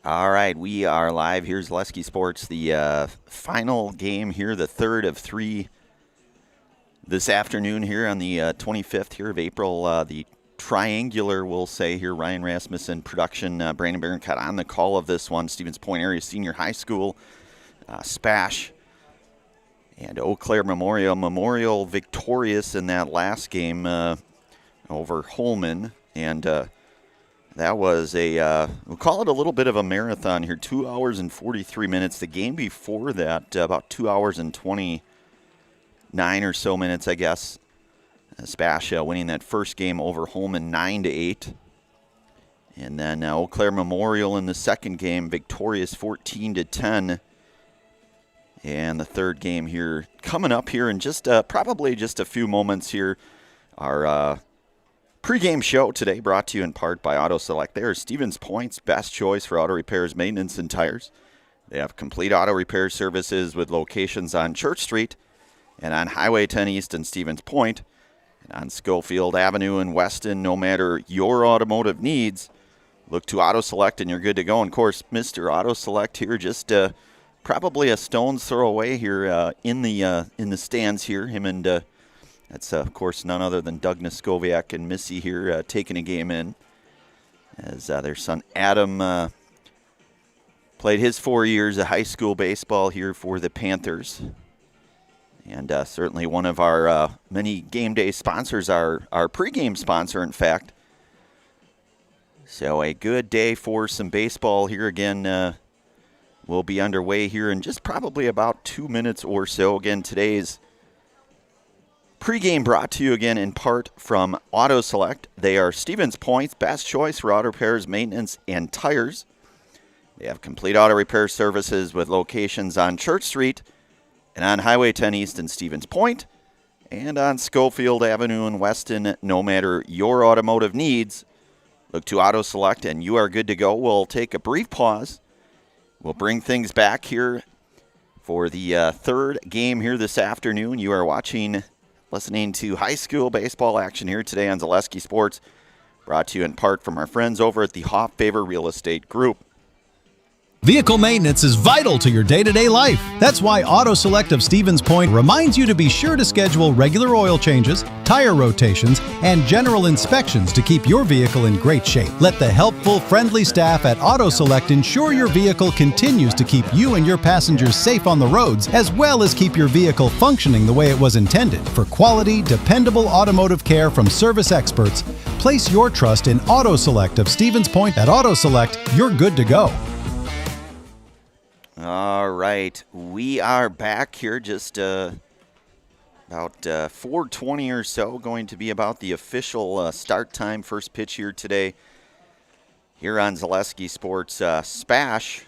All right, we are live. Here's Zaleski Sports, the final game here, the third of three this afternoon here on the 25th here of April. The triangular, we'll say here, Ryan Rasmussen production, Brandon Barroncott on the call of this one. Stevens Point Area Senior High School, SPASH, and Eau Claire Memorial victorious in that last game over Holman. And that was we'll call it a little bit of a marathon here, 2 hours and 43 minutes. The game before that, about 2 hours and 29 or so minutes, I guess. SPASH winning that first game over Holman 9-8. And then Eau Claire Memorial in the second game, victorious 14-10. And the third game here coming up here in just probably just a few moments here. Our pregame show today brought to you in part by Auto Select. They are Stevens Point's best choice for auto repairs, maintenance, and tires. They have complete auto repair services with locations on Church Street and on Highway 10 East in Stevens Point and on Schofield Avenue in Weston. No matter your automotive needs, look to Auto Select and you're good to go. And of course, Mr. Auto Select here just probably a stone's throw away here in the stands here. Him and that's, of course, none other than Doug Niskoviak and Missy here taking a game in as their son Adam played his 4 years of high school baseball here for the Panthers. And certainly one of our many game day sponsors, our pregame sponsor, in fact. So a good day for some baseball here again. Will be underway here in just probably about 2 minutes or so. Again, today's pregame brought to you again in part from Auto Select. They are Stevens Point's best choice for auto repairs, maintenance, and tires. They have complete auto repair services with locations on Church Street and on Highway 10 East in Stevens Point and on Schofield Avenue in Weston. No matter your automotive needs, look to Auto Select and you are good to go. We'll take a brief pause. We'll bring things back here for the third game here this afternoon. You are listening to high school baseball action here today on Zaleski Sports, brought to you in part from our friends over at the Hoff-Favor Real Estate Group. Vehicle maintenance is vital to your day-to-day life. That's why Auto Select of Stevens Point reminds you to be sure to schedule regular oil changes, tire rotations, and general inspections to keep your vehicle in great shape. Let the helpful, friendly staff at Auto Select ensure your vehicle continues to keep you and your passengers safe on the roads, as well as keep your vehicle functioning the way it was intended. For quality, dependable automotive care from service experts, place your trust in Auto Select of Stevens Point. At Auto Select, you're good to go. All right, we are back here just about 4:20 or so, going to be about the official start time. First pitch here today here on Zaleski Sports. SPASH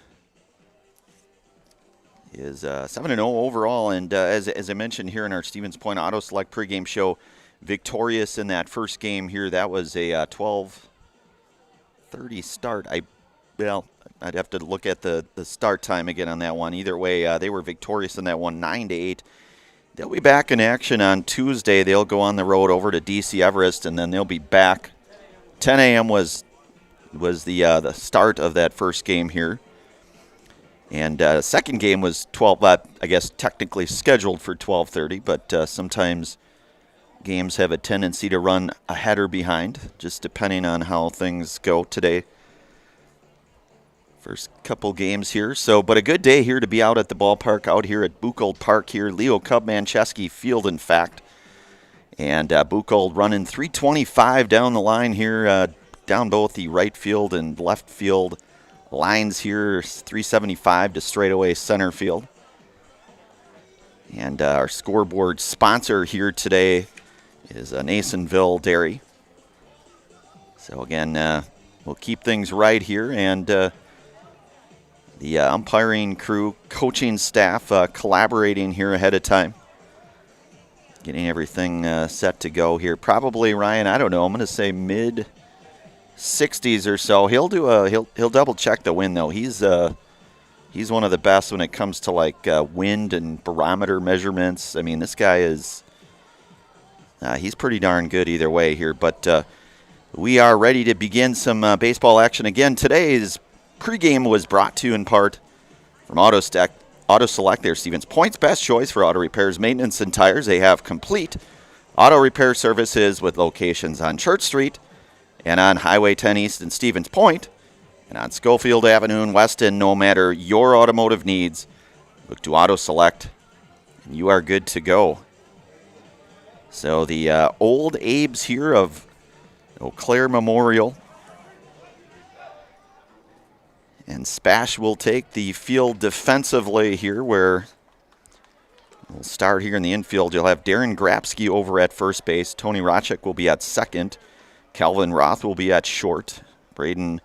is 7-0 overall, and as I mentioned here in our Stevens Point Auto Select pregame show, victorious in that first game here. That was a 12:30 start. I'd have to look at the start time again on that one. Either way, they were victorious in that one, 9-8. They'll be back in action on Tuesday. They'll go on the road over to DC Everest, and then they'll be back. 10 a.m. was the start of that first game here. And second game was 12, I guess technically scheduled for 12:30, but sometimes games have a tendency to run ahead or behind, just depending on how things go today. First couple games here. But a good day here to be out at the ballpark, out here at Buchholz Park here. Leo Cub-Manchesky Field, in fact. And Buchholz running 325 down the line here, down both the right field and left field lines here. 375 to straightaway center field. And our scoreboard sponsor here today is Nasonville Dairy. So again, we'll keep things right here, and the umpiring crew, coaching staff collaborating here ahead of time, getting everything set to go here. Probably, Ryan, I don't know, I'm going to say mid-60s or so. He'll double check the wind though. He's one of the best when it comes to like wind and barometer measurements. I mean, this guy is he's pretty darn good either way here. But we are ready to begin some baseball action again. Today's pregame was brought to you in part from Auto Select. They're Stevens Point's best choice for auto repairs, maintenance, and tires. They have complete auto repair services with locations on Church Street and on Highway 10 East in Stevens Point and on Schofield Avenue in Weston. No matter your automotive needs, look to Auto Select, and you are good to go. So the old Abes here of Eau Claire Memorial. And SPASH will take the field defensively here, where we'll start here in the infield. You'll have Darren Grapsky over at first base. Tony Rochek will be at second. Calvin Roth will be at short. Braden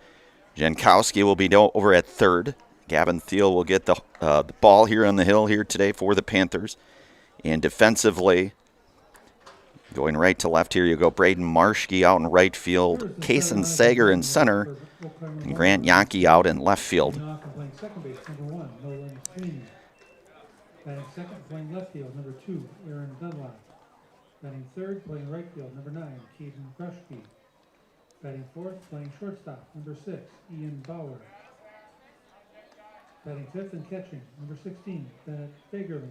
Jankowski will be over at third. Gavin Thiel will get the ball here on the hill here today for the Panthers. And defensively, going right to left here, you go Braden Marschke out in right field, Kason Sager in center, and Grant Yankee out in left field. Playing second base, number 1, Nolan Sweeney. Batting second, playing left field, number 2, Aaron Dunlap. Batting third, playing right field, number 9, Caden Krushke. Batting fourth, playing shortstop, number 6, Ian Bauer. Batting fifth and catching, number 16, Bennett Fagerling.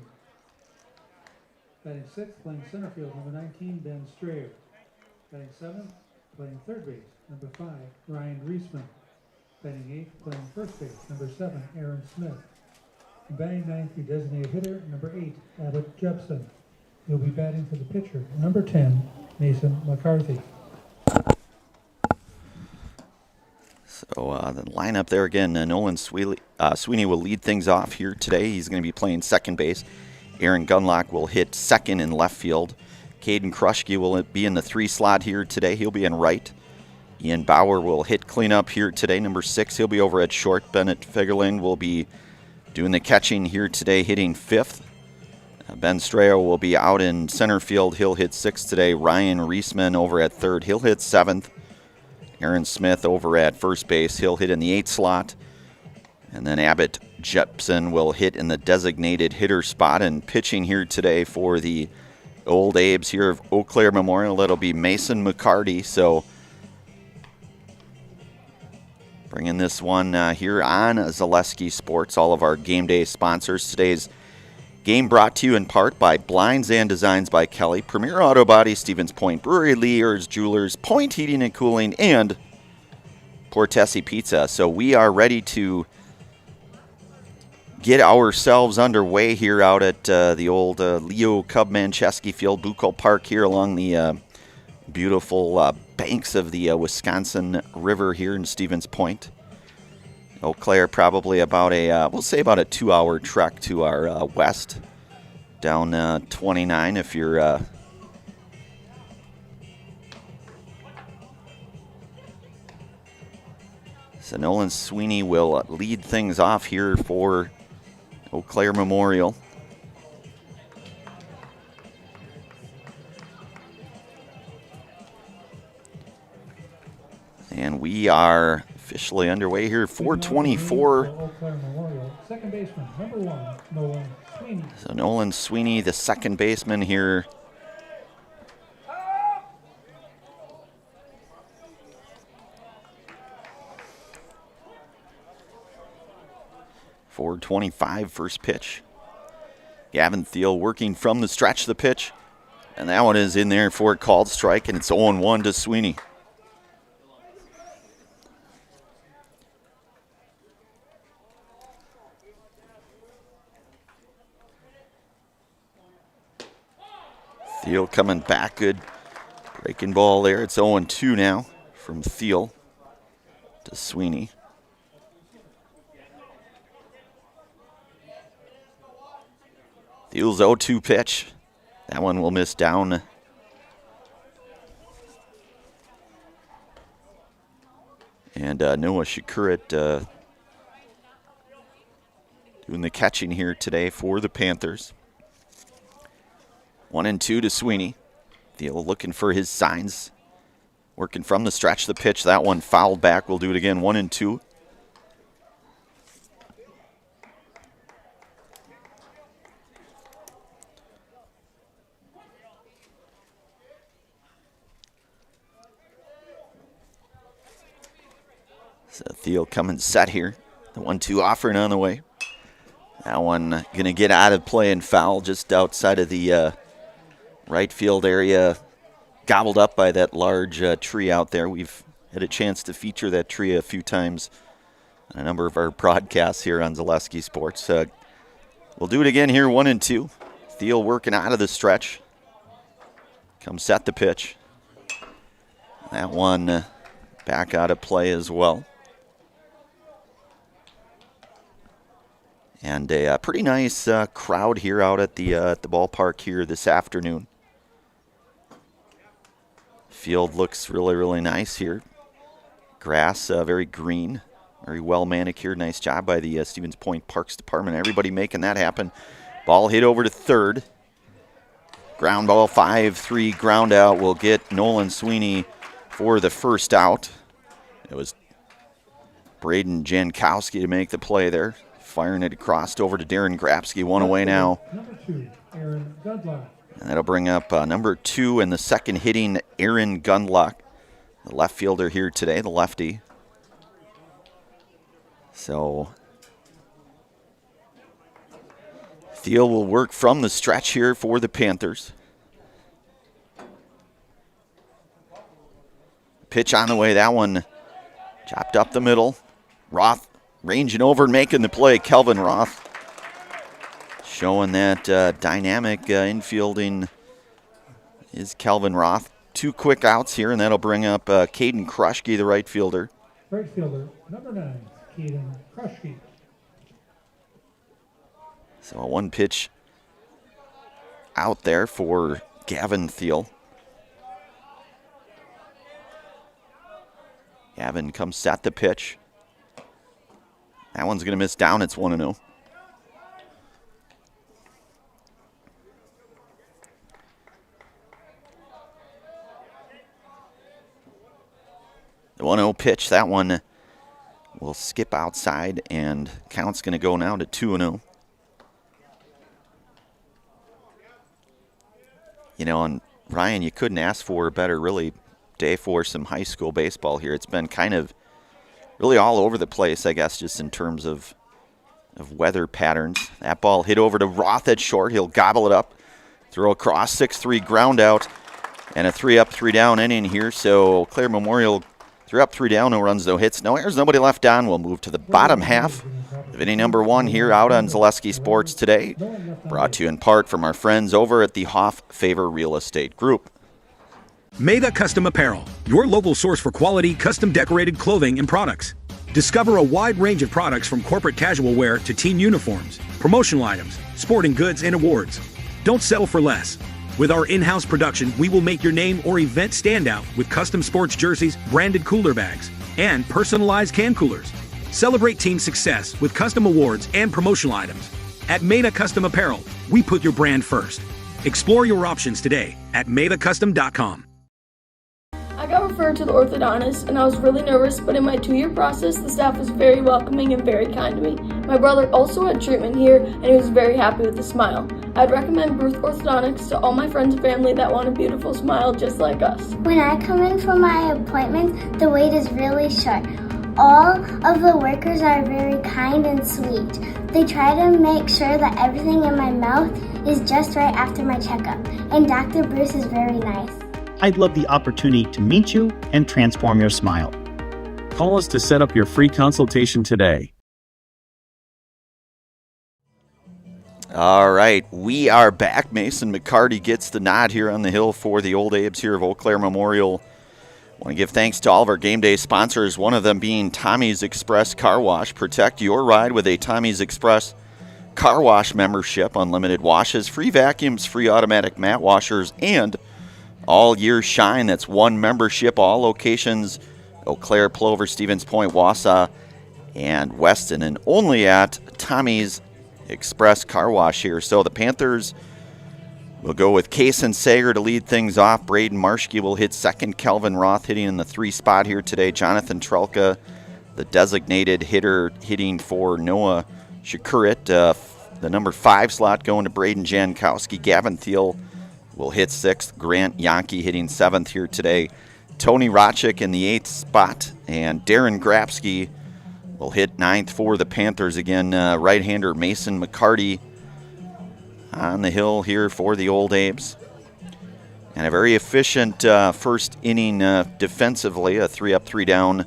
Batting sixth, playing center field, number 19, Ben Strayer. Batting seventh, playing third base, number 5, Ryan Reisman. Batting eighth, playing first base, number 7, Aaron Smith. And batting ninth, the designated hitter, number 8, Abbott Jepson. He'll be batting for the pitcher, number 10, Mason McCarthy. So the lineup there again, Nolan Sweeney will lead things off here today. He's going to be playing second base. Aaron Gunlock will hit second in left field. Caden Krushke will be in the 3 slot here today. He'll be in right. Ian Bauer will hit cleanup here today. Number 6, he'll be over at short. Bennett Fagerling will be doing the catching here today, hitting 5th. Ben Strayer will be out in center field. He'll hit 6th today. Ryan Reisman over at third. He'll hit 7th. Aaron Smith over at first base. He'll hit in the 8th slot. And then Abbott Jepson will hit in the designated hitter spot. And pitching here today for the old Abes here of Eau Claire Memorial, that'll be Mason McCarty. So bringing this one here on Zaleski Sports, all of our game day sponsors. Today's game brought to you in part by Blinds and Designs by Kelly, Premier Auto Body, Stevens Point Brewery, Lear's Jewelers, Point Heating and Cooling, and Portesi Pizza. So we are ready to get ourselves underway here out at the old Leo Cub-Manchesky Field, Bucco Park here along the beautiful banks of the Wisconsin River here in Stevens Point. Eau Claire probably about we'll say about a 2-hour trek to our west, down 29 if you're so Nolan Sweeney will lead things off here for Eau Claire Memorial. And we are officially underway here, 4:24. Eau Claire Memorial, second baseman, number 1, Nolan Sweeney. So Nolan Sweeney, the second baseman here. .425 first pitch. Gavin Thiel working from the stretch, the pitch. And that one is in there for a called strike, and it's 0-1 to Sweeney. Thiel coming back, good breaking ball there. It's 0-2 now from Thiel to Sweeney. Thiel's 0-2 pitch. That one will miss down. And Noah Shakurit doing the catching here today for the Panthers. 1-2 to Sweeney. Thiel looking for his signs. Working from the stretch, the pitch. That one fouled back. We'll do it again. 1-2. So Thiel coming set here. The 1-2 offering on the way. That one going to get out of play and foul just outside of the right field area. Gobbled up by that large tree out there. We've had a chance to feature that tree a few times on a number of our broadcasts here on Zaleski Sports. We'll do it again here, 1-2. Thiel working out of the stretch. Comes set the pitch. That one back out of play as well. And a pretty nice crowd here out at the ballpark here this afternoon. Field looks really, really nice here. Grass very green, very well manicured. Nice job by the Stevens Point Parks Department. Everybody making that happen. Ball hit over to third. Ground ball, 5-3 ground out will get Nolan Sweeney for the first out. It was Braden Jankowski to make the play there. Firing it across over to Darren Grabsky. One away now. Number 2, Aaron Gundlach. And that'll bring up number 2 and the second hitting Aaron Gundlach, the left fielder here today, the lefty. So Thiel will work from the stretch here for the Panthers. Pitch on the way. That one chopped up the middle. Roth ranging over and making the play. Kelvin Roth showing that dynamic infielding is Kelvin Roth. 2 quick outs here, and that'll bring up Caden Krushke, the right fielder. Right fielder, number 9, Caden Krushke. So a 1 pitch out there for Gavin Thiel. Gavin comes set the pitch. That one's going to miss down. It's 1-0. The 1-0 pitch, that one will skip outside, and count's going to go now to 2-0. You know, and Ryan, you couldn't ask for a better, really, day for some high school baseball here. It's been kind of really all over the place, I guess, just in terms of weather patterns. That ball hit over to Roth at short. He'll gobble it up, throw across, 6-3 ground out, and a 3-up, 3-down inning here. So Clare Memorial 3-up, 3-down, no runs, no hits, no errors, nobody left on. We'll move to the bottom half of inning number 1 here out on Zaleski Sports today. Brought to you in part from our friends over at the Hoff Favor Real Estate Group. Meda Custom Apparel, your local source for quality, custom decorated clothing and products. Discover a wide range of products from corporate casual wear to team uniforms, promotional items, sporting goods, and awards. Don't settle for less. With our in-house production, we will make your name or event stand out with custom sports jerseys, branded cooler bags, and personalized can coolers. Celebrate team success with custom awards and promotional items. At Meda Custom Apparel, we put your brand first. Explore your options today at medacustom.com. I got referred to the orthodontist and I was really nervous, but in my 2-year process, the staff was very welcoming and very kind to me. My brother also had treatment here and he was very happy with the smile. I'd recommend Bruce Orthodontics to all my friends and family that want a beautiful smile just like us. When I come in for my appointment, the wait is really short. All of the workers are very kind and sweet. They try to make sure that everything in my mouth is just right after my checkup, and Dr. Bruce is very nice. I'd love the opportunity to meet you and transform your smile. Call us to set up your free consultation today. All right, we are back. Mason McCarty gets the nod here on the hill for the Old Abes here of Eau Claire Memorial. I want to give thanks to all of our game day sponsors, one of them being Tommy's Express Car Wash. Protect your ride with a Tommy's Express Car Wash membership. Unlimited washes, free vacuums, free automatic mat washers, and all year shine. That's one membership, all locations, Eau Claire, Plover, Stevens Point, Wausau, and Weston, and only at Tommy's Express Car Wash here. So the Panthers will go with Kaysen Sager to lead things off. Braden Marschke will hit second. Kelvin Roth hitting in the 3 spot here today. Jonathan Trelka, the designated hitter, hitting for Noah Shakurit. The number 5 slot going to Braden Jankowski. Gavin Thiel will hit 6th. Grant Yankee hitting 7th here today. Tony Rochik in the 8th spot, and Darren Grapsky will hit 9th for the Panthers. Again, right-hander Mason McCarty on the hill here for the Old Abes. And a very efficient first inning defensively, a 3-up, 3-down,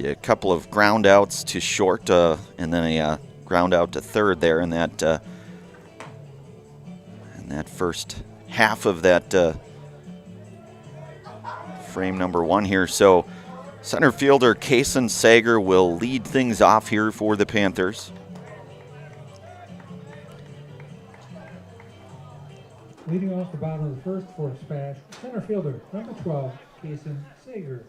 a couple of ground outs to short, and then a ground out to third there in that first half of that frame number 1 here. So center fielder Kason Sager will lead things off here for the Panthers. Leading off the bottom of the first for SPASH, center fielder, number 12, Kason Sager.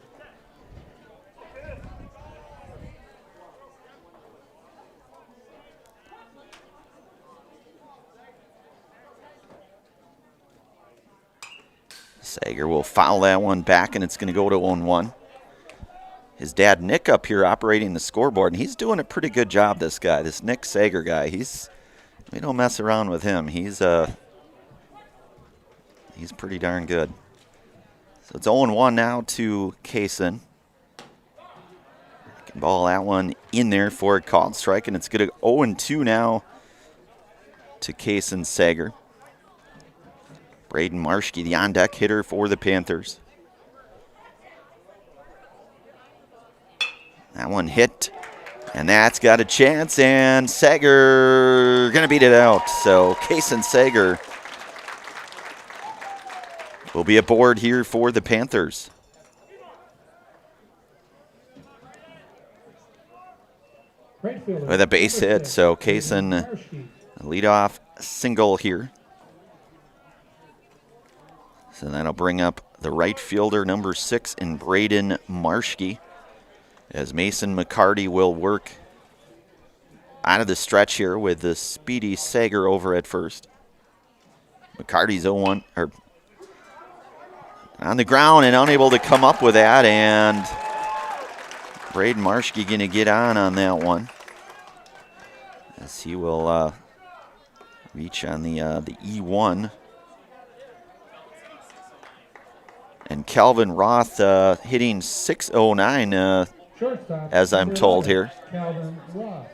Sager will foul that one back, and it's going to go to 0-1. His dad, Nick, up here operating the scoreboard, and he's doing a pretty good job, this guy, this Nick Sager guy. We don't mess around with him. He's pretty darn good. So it's 0-1 now to Kason. Can ball that one in there for a called strike, and it's going to 0-2 now to Kason Sager. Braden Marschke, the on-deck hitter for the Panthers. That one hit, and that's got a chance, and Sager going to beat it out. So Kason Sager will be aboard here for the Panthers. With a base hit, so Kason a leadoff single here. So that'll bring up the right fielder, number 6, in Braden Marschke, as Mason McCarty will work out of the stretch here with the speedy Sager over at first. McCarty's 0-1, or on the ground and unable to come up with that, and Braden Marschke going to get on that one, as he will reach on the E1. And Calvin Roth hitting .609, as I'm told here. Calvin Roth.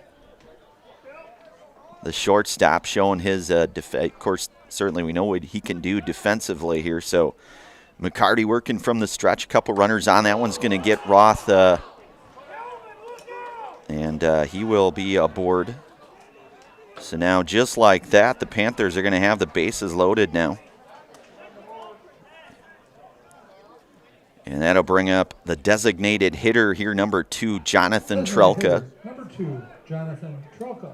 The shortstop showing his, of course, certainly we know what he can do defensively here. So McCarty working from the stretch, a couple runners on. That one's going to get Roth, and he will be aboard. So now, just like that, the Panthers are going to have the bases loaded now. And that'll bring up the designated hitter here, number 2, Jonathan Trelka. Number 2, Jonathan Trelka.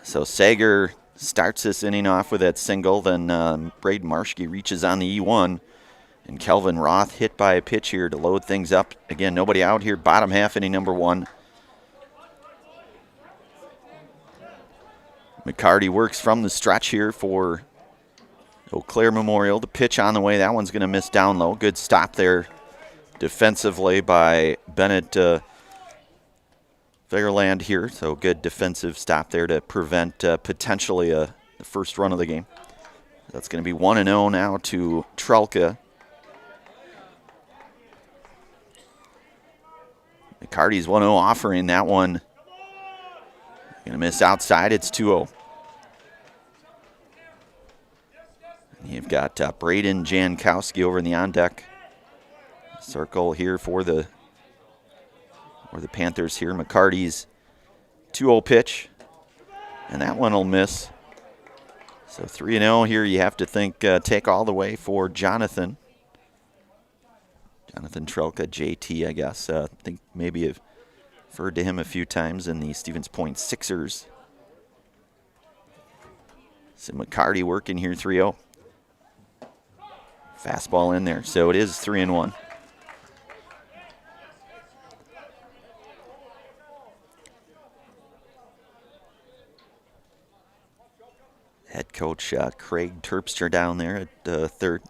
So Sager starts this inning off with that single, then Braden Marschke reaches on the E1, and Kelvin Roth hit by a pitch here to load things up. Again, nobody out here, bottom half, inning number 1. McCarty works from the stretch here for Eau Claire Memorial. The pitch on the way. That one's going to miss down low. Good stop there defensively by Bennett Fairland here. So good defensive stop there to prevent potentially the first run of the game. That's going to be 1-0 now to Trelka. McCarty's 1-0 offering. That one going to miss outside. It's 2-0. You've got Braden Jankowski over in the on-deck circle here for the Panthers here. McCarty's 2-0 pitch, and that one will miss. So 3-0 here. You have to think take all the way for Jonathan. Jonathan Trelka, JT, I guess. I think maybe I've referred to him a few times in the Stevens Point Sixers. So McCarty working here, 3-0. Fastball in there, so it is 3-1. Head coach Craig Terpstra down there at third.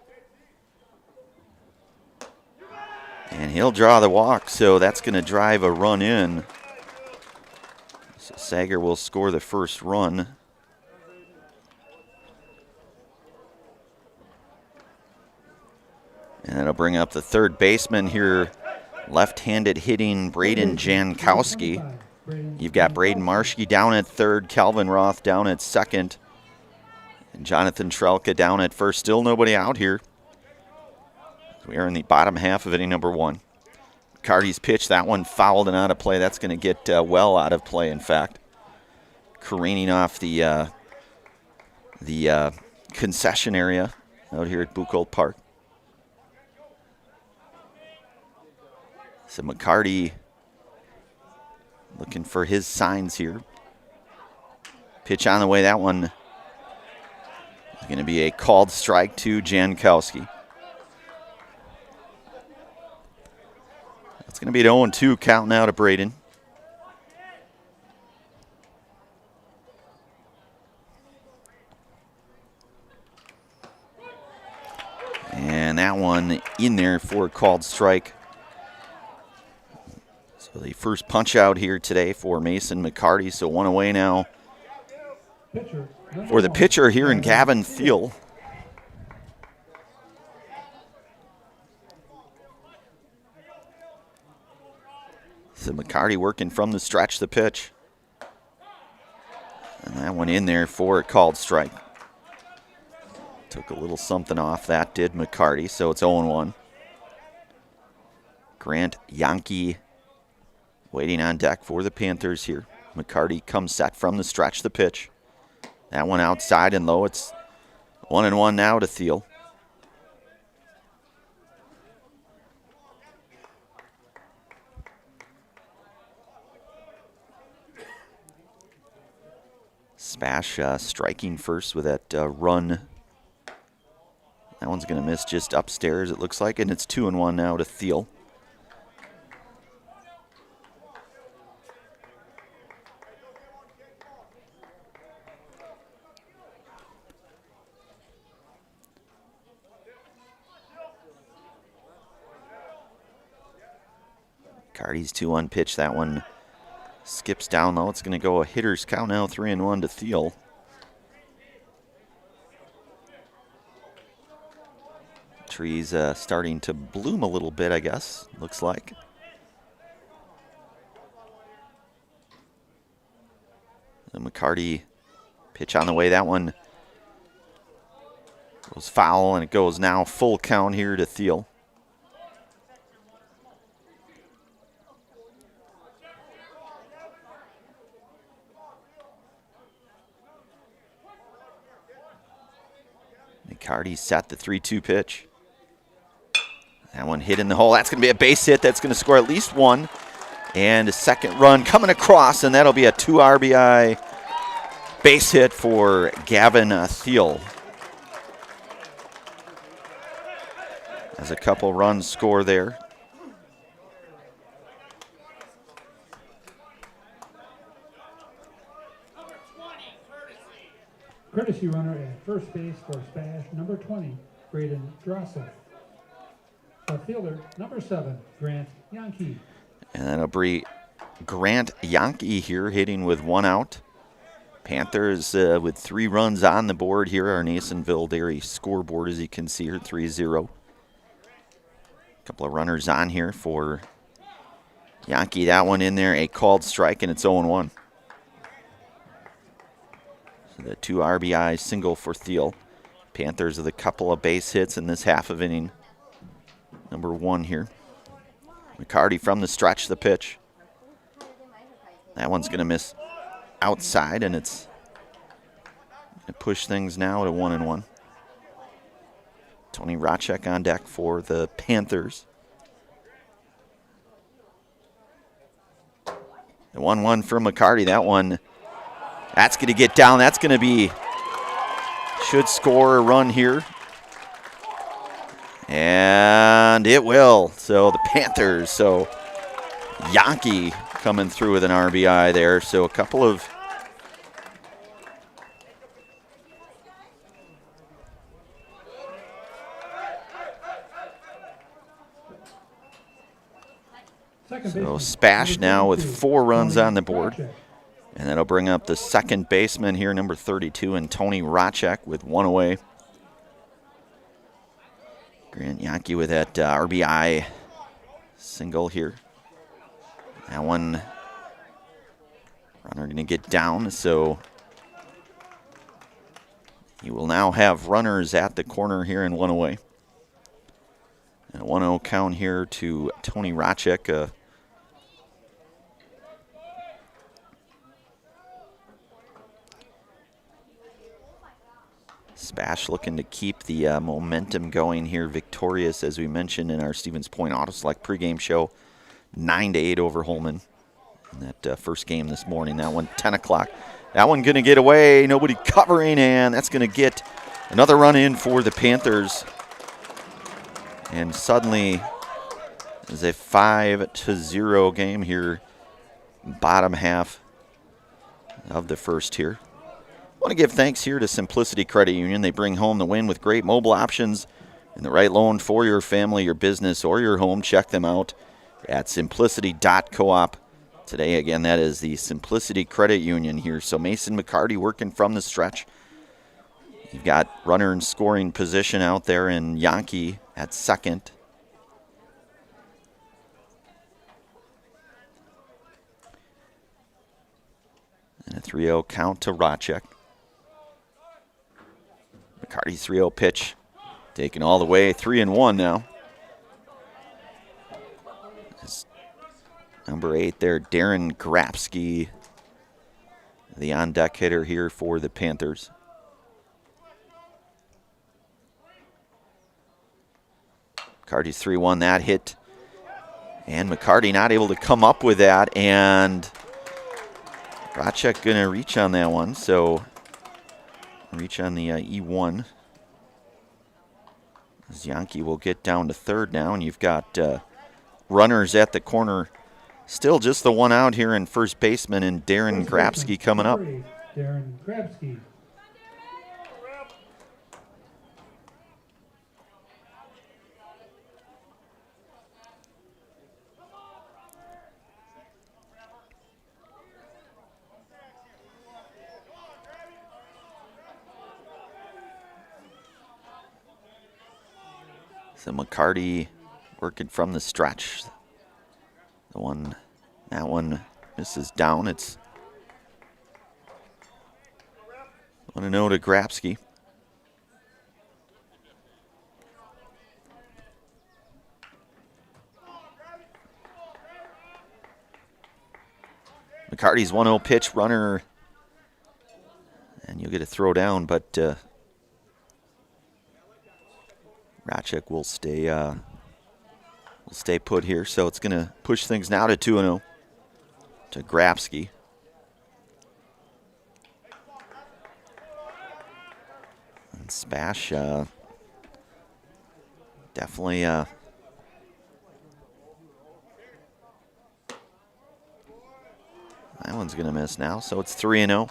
And he'll draw the walk, so that's going to drive a run in. So Sager will score the first run. And that'll bring up the third baseman here, left-handed hitting Braden Jankowski. You've got Braden Marshke down at third, Calvin Roth down at second, and Jonathan Trelka down at first. Still nobody out here. We are in the bottom half of inning number 1. McCarty's pitch, that one fouled and out of play. That's going to get well out of play, in fact. Careening off the concession area out here at Buchholz Park. So McCarty looking for his signs here. Pitch on the way. That one is going to be a called strike to Jankowski. It's going to be an 0-2 count now to Braden. And that one in there for a called strike. So the first punch out here today for Mason McCarty. So one away now for the pitcher here in Gavin Thiel. So McCarty working from the stretch, the pitch. And that one in there for a called strike. Took a little something off that, did McCarty, so it's 0-1. Grant Yankee waiting on deck for the Panthers here. McCarty comes set from the stretch, the pitch. That one outside and low. It's 1-1 now to Thiel. Spash striking first with that run. That one's going to miss just upstairs, it looks like, and it's 2-1 now to Thiel. Carty's 2-1 pitch. That one skips down low. It's going to go a hitter's count now, 3-1 to Thiel. Trees starting to bloom a little bit, I guess, looks like. The McCarty pitch on the way. That one goes foul, and it goes now full count here to Thiel. McCarty set the 3-2 pitch. That one hit in the hole. That's going to be a base hit. That's going to score at least one. And a second run coming across, and that'll be a 2 RBI base hit for Gavin Thiel. As a couple runs score there. Courtesy runner at first base for Spash, number 20, Braden Drossel. Fielder, number 7, Grant Yankee. And that'll be Grant Yankee here hitting with 1 out. Panthers with 3 runs on the board here. Our Nasonville Dairy scoreboard, as you can see here, 3-0. A couple of runners on here for Yankee. That one in there, a called strike, and it's 0-1. So the 2 RBI single for Thiel. Panthers with a couple of base hits in this half of inning number 1 here. McCarty from the stretch, the pitch. That one's going to miss outside, and it's going to push things now to 1-1. Tony Racek on deck for the Panthers. The 1-1 for McCarty. That one, that's going to get down. That's going to be, should score a run here. And it will. So the Panthers, so Yankee coming through with an RBI there. So a couple of so Spash now with 4 runs on the board. And that'll bring up the second baseman here, number 32, and Tony Racek with 1 away. Grant Yankee with that RBI single here. That one, runner going to get down, so you will now have runners at the corner here and one away. And a 1-0 count here to Tony Racek. SPASH looking to keep the momentum going here, victorious, as we mentioned in our Stevens Point Auto Select pregame show, 9-8 over Holman in that first game this morning. That one, 10 o'clock. That one going to get away, nobody covering, and that's going to get another run in for the Panthers. And suddenly, it's a 5-0 game here, bottom half of the first here. I want to give thanks here to Simplicity Credit Union. They bring home the win with great mobile options and the right loan for your family, your business, or your home. Check them out at simplicity.coop. Today, again, that is the Simplicity Credit Union here. So Mason McCarty working from the stretch. You've got runner in scoring position out there in Yankee at second. And a 3-0 count to Racek. McCarty's 3-0 pitch, taken all the way, 3-1 now. It's number 8 there, Darren Grapsky, the on-deck hitter here for the Panthers. McCarty's 3-1, that hit, and McCarty not able to come up with that, and Racek going to reach on that one, so reach on the E1. As Yankee will get down to third now, and you've got runners at the corner. Still just the one out here in first baseman, and Darren Grapsky coming up. Darren Grapsky. So McCarty working from the stretch. That one misses down. It's 1-0 to Grapsky. McCarty's 1-0 pitch, runner, and you'll get a throw down, but Racek will stay put here, so it's going to push things now to 2-0 to Grapsky. And SPASH definitely that one's going to miss now, so it's 3-0.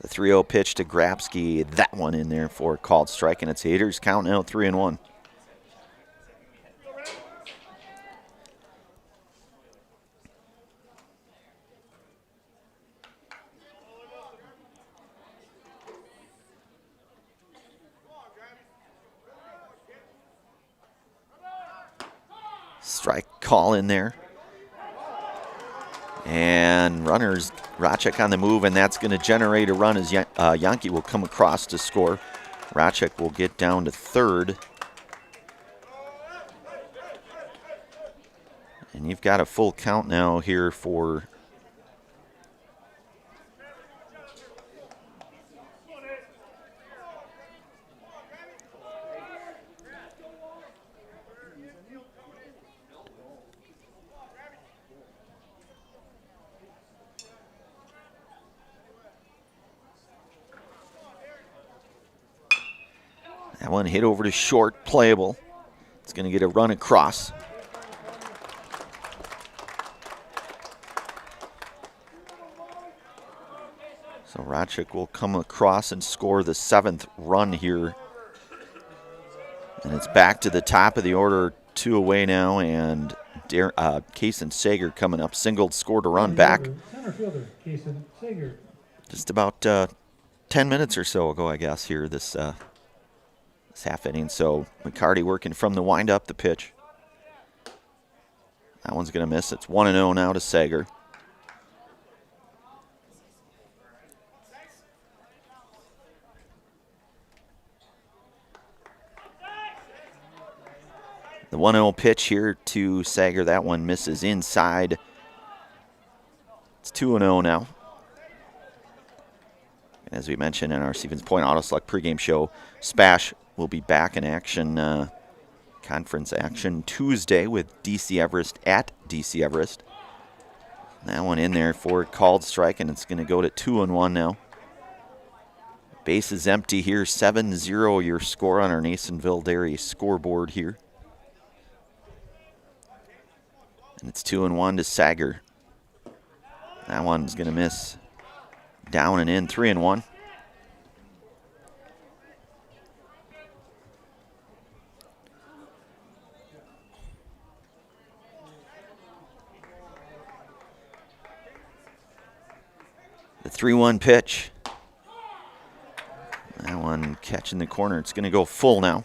The 3-0 pitch to Grapsky, that one in there for a called strike, and it's haters count now 3-1. Strike call in there. And runners, Racek on the move, and that's going to generate a run as Yankee will come across to score. Racek will get down to third. And you've got a full count now here for that one hit over to short, playable. It's going to get a run across. So Racek will come across and score the 7th run here. And it's back to the top of the order. 2 away now, and Kaysen Sager coming up. Singled, scored a run back. Center fielder, Kaysen Sager. Just about 10 minutes or so ago, I guess, here this half inning. So McCarty working from the windup, the pitch. That one's going to miss. It's 1-0 now to Sager. The 1-0 pitch here to Sager. That one misses inside. It's 2-0 now. And as we mentioned in our Stevens Point Auto Select pregame show, SPASH will be back in action, conference action Tuesday with DC Everest at DC Everest. That one in there for a called strike, and it's going to go to 2-1 now. Base is empty here. 7-0 your score on our Nasonville Dairy scoreboard here. And it's 2-1 to Sager. That one's going to miss. Down and in, 3-1. The 3-1 pitch. That one catching the corner. It's going to go full now.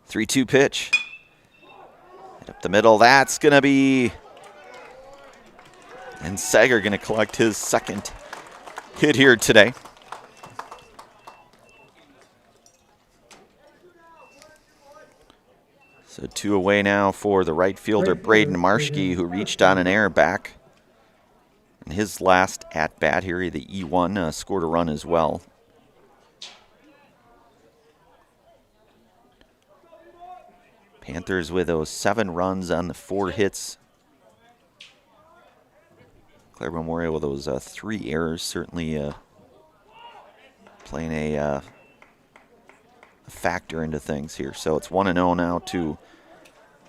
The 3-2 pitch. Hit up the middle. That's going to be... And Sager going to collect his second hit here today. So 2 away now for the right fielder, Braden Marschke, who reached on an error back. And his last at-bat here, the E1, scored a run as well. Panthers with those 7 runs on the 4 hits. Claire Memorial with those 3 errors, certainly playing a factor into things here. So it's 1-0 now to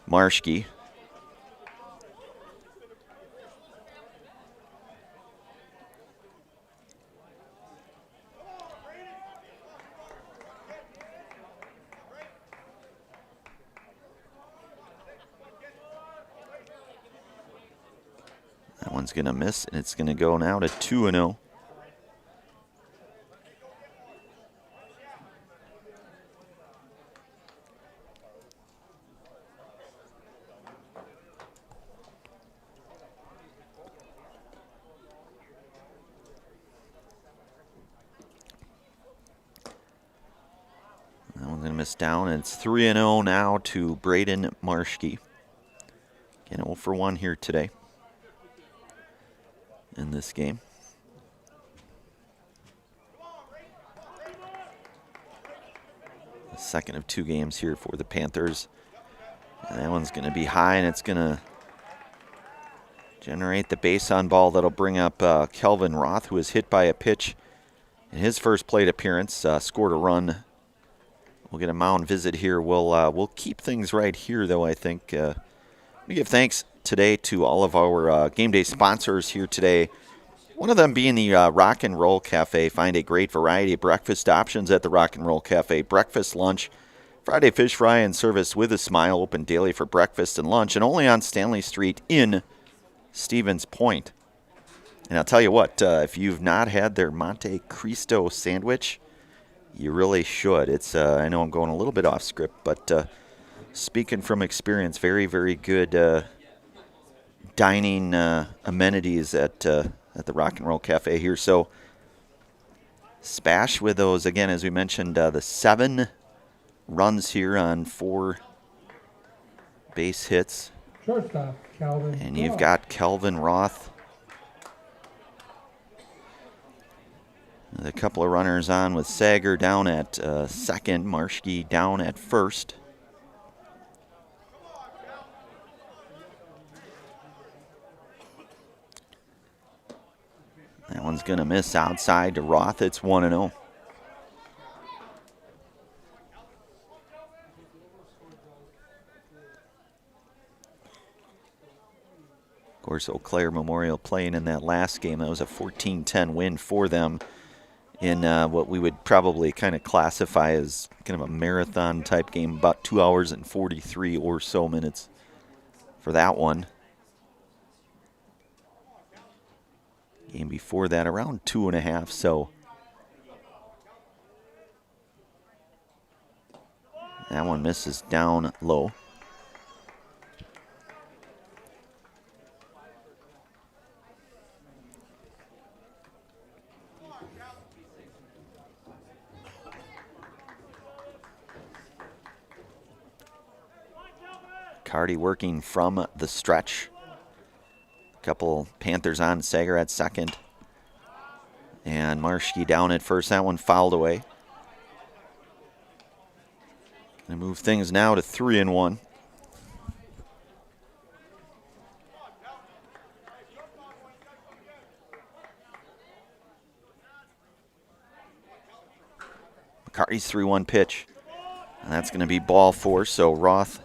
Marschke. That one's going to miss, and it's going to go now to 2-0. That one's going to miss down, and it's 3-0 now to Braden Marschke. Again, 0 for 1 here today in this game. The second of 2 games here for the Panthers. And that one's going to be high, and it's going to generate the base on ball that'll bring up Kelvin Roth, who was hit by a pitch in his first plate appearance, scored a run. We'll get a mound visit here. We'll keep things right here, though, I think. We give thanks today to all of our game day sponsors here today. One of them being the Rock and Roll Cafe. Find a great variety of breakfast options at the Rock and Roll Cafe. Breakfast, lunch, Friday fish fry, and service with a smile. Open daily for breakfast and lunch, and only on Stanley Street in Stevens Point. And I'll tell you what, if you've not had their Monte Cristo sandwich, you really should. It's I know I'm going a little bit off script, but speaking from experience, very, very good dining amenities at the Rock and Roll Cafe here. So SPASH with those, again, as we mentioned, the 7 runs here on 4 base hits. Shortstop, Calvin. And you've got Kelvin Roth. A couple of runners on with Sager down at second, Marschke down at first. That one's going to miss outside to Roth. It's 1-0. Of course, course, Eau Claire Memorial playing in that last game. That was a 14-10 win for them in what we would probably kind of classify as kind of a marathon type game, about 2 hours and 43 or so minutes for that one. Game before that, around 2.5, so that one misses down low. Cardi working from the stretch. Couple Panthers on, Sager at second. And Marshke down at first. That one fouled away. Gonna move things now to 3-1. McCarty's 3-1 pitch. And that's gonna be ball 4, so Roth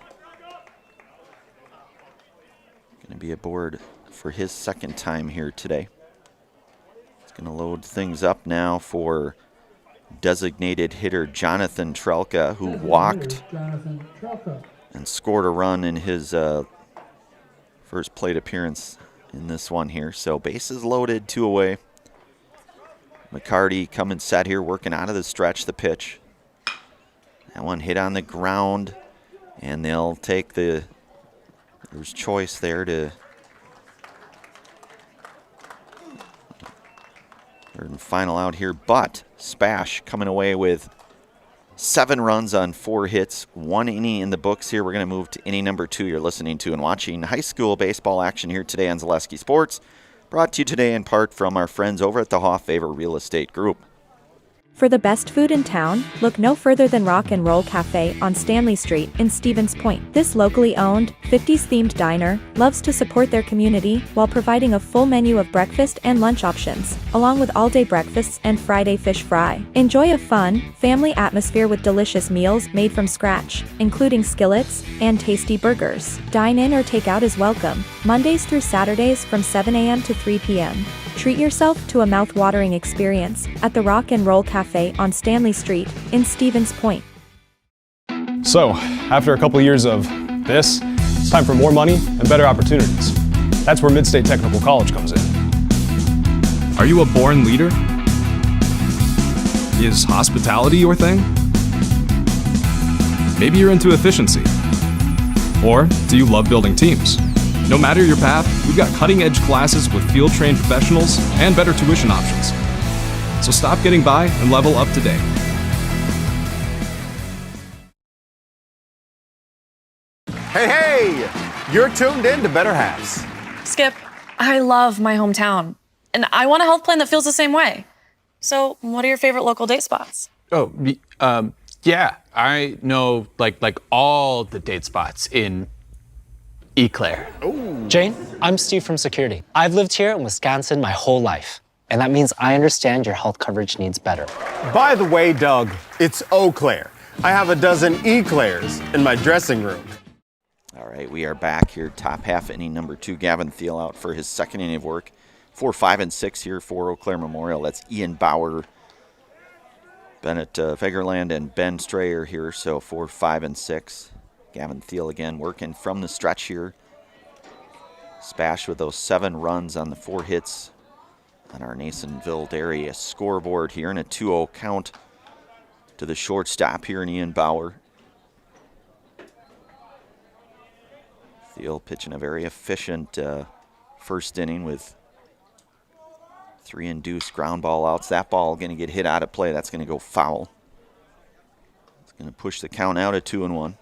gonna be aboard for his second time here today. It's going to load things up now for designated hitter Jonathan Trelka, who walked and scored a run in his first plate appearance in this one here. So bases loaded, 2 away. McCarty coming set here, working out of the stretch, the pitch. That one hit on the ground, and they'll take there's choice there to third and final out here, but SPASH coming away with 7 runs on 4 hits, 1 inning in the books here. We're going to move to inning number 2. You're listening to and watching high school baseball action here today on Zaleski Sports, brought to you today in part from our friends over at the Hoffavor Real Estate Group. For the best food in town, look no further than Rock and Roll Cafe on Stanley Street in Stevens Point. This locally owned, 50s-themed diner loves to support their community while providing a full menu of breakfast and lunch options, along with all-day breakfasts and Friday fish fry. Enjoy a fun, family atmosphere with delicious meals made from scratch, including skillets and tasty burgers. Dine in or take out is welcome, Mondays through Saturdays from 7 a.m. to 3 p.m. Treat yourself to a mouth-watering experience at the Rock and Roll Cafe on Stanley Street in Stevens Point. So, after a couple years of this, it's time for more money and better opportunities. That's where Midstate Technical College comes in. Are you a born leader? Is hospitality your thing? Maybe you're into efficiency. Or do you love building teams? No matter your path, we've got cutting-edge classes with field-trained professionals and better tuition options. So stop getting by and level up today. Hey, you're tuned in to Better Halves. Skip, I love my hometown, and I want a health plan that feels the same way. So what are your favorite local date spots? Yeah, I know like all the date spots in Eau Claire. Ooh. Jane, I'm Steve from security. I've lived here in Wisconsin my whole life, and that means I understand your health coverage needs better. By the way, Doug, it's Eau Claire. I have a dozen Eclairs in my dressing room. All right, we are back here, top half inning number 2. Gavin Thiel out for his second inning of work. 4, 5, and 6 here for Eau Claire Memorial. That's Ian Bauer, Bennett Fagerland, and Ben Strayer here, so 4, 5, and 6. Gavin Thiel again working from the stretch here. SPASH with those 7 runs on the 4 hits on our Nasonville area scoreboard here, and a 2-0 count to the shortstop here in Ian Bauer. Thiel pitching a very efficient first inning with 3 induced ground ball outs. That ball going to get hit out of play. That's going to go foul. It's going to push the count out at 2-1.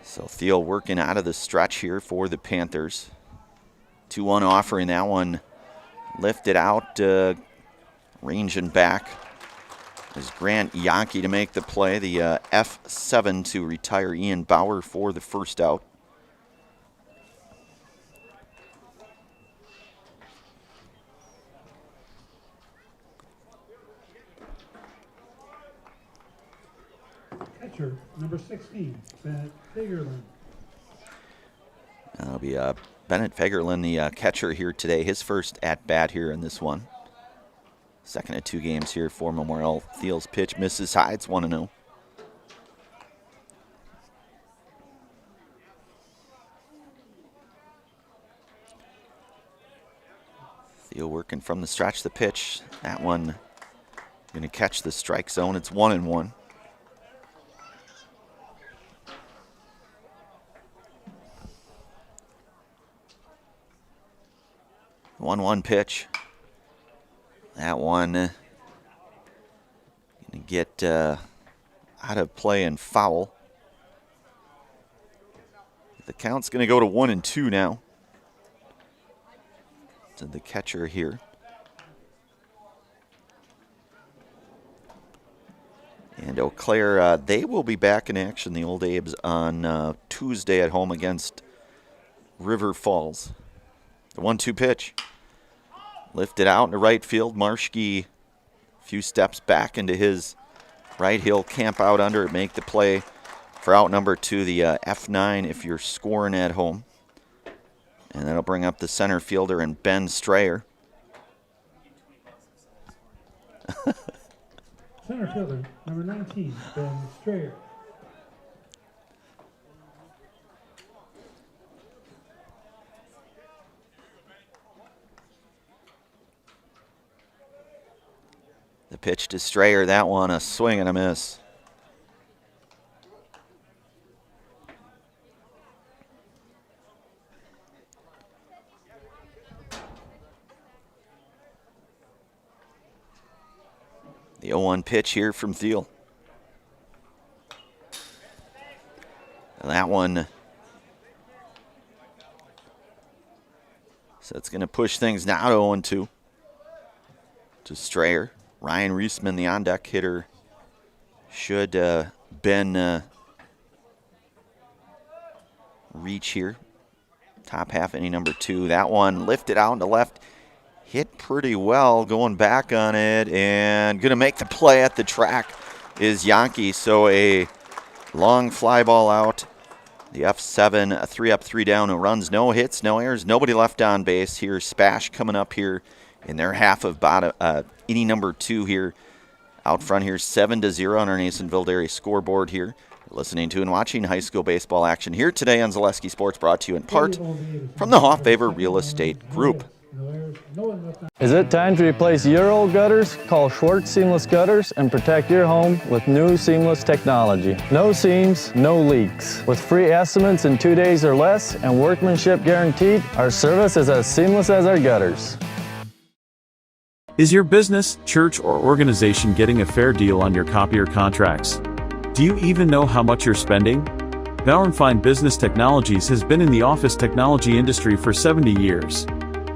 So Thiel working out of the stretch here for the Panthers. 2-1 offering. That one lifted out, ranging back. Is Grant Yankee to make the play. The F7 to retire Ian Bauer for the first out. catcher, number 16, Bennett Fagerlin. That'll be Bennett Fagerlin, the catcher here today. His first at-bat here in this one. Second of 2 games here for Memorial. Thiel's pitch misses high. It's 1-0. Thiel working from the stretch. The pitch. That one going to catch the strike zone. It's 1-1. One pitch. That one going to get out of play and foul. The count's going to go to 1-2 now. To the catcher here. And Eau Claire, they will be back in action, the Old Abes, on Tuesday at home against River Falls. The 1-2 pitch. Lifted out into right field. Marschke a few steps back into his right. He'll camp out under it, make the play for out number 2, the F9 if you're scoring at home. And that'll bring up the center fielder and Ben Strayer. Center fielder, number 19, Ben Strayer. The pitch to Strayer, that one a swing and a miss. The 0-1 pitch here from Thiel. And that one, so it's going to push things now to 0-2 to Strayer. Ryan Reisman, the on-deck hitter, should Ben reach here. Top half inning number 2. That one lifted out into left. Hit pretty well going back on it, and going to make the play at the track is Yankee. So a long fly ball out. The F7, 3 up, 3 down, no runs, no hits, no errors, nobody left on base. Here's SPASH coming up here in their half of bottom, inning number 2 here. Out front here, 7-0 on our Nasonville Dairy scoreboard here. Listening to and watching high school baseball action here today on Zaleski Sports, brought to you in part from the Hoffavor Real Estate Group. Is it time to replace your old gutters? Call Schwartz Seamless Gutters and protect your home with new seamless technology. No seams, no leaks. With free estimates in 2 days or less and workmanship guaranteed, our service is as seamless as our gutters. Is your business, church, or organization getting a fair deal on your copier contracts? Do you even know how much you're spending? Bauernfeind Business Technologies has been in the office technology industry for 70 years.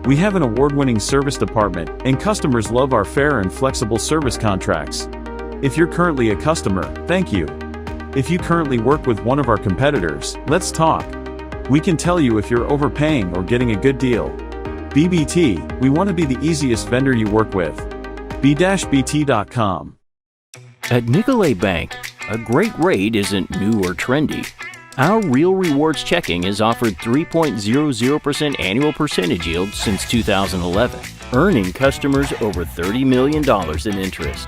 We have an award-winning service department, and customers love our fair and flexible service contracts. If you're currently a customer, thank you. If you currently work with one of our competitors, let's talk. We can tell you if you're overpaying or getting a good deal. BBT, we want to be the easiest vendor you work with. b-bt.com. At Nicolet Bank, a great rate isn't new or trendy. Our Real Rewards checking has offered 3.00% annual percentage yield since 2011, earning customers over $30 million in interest.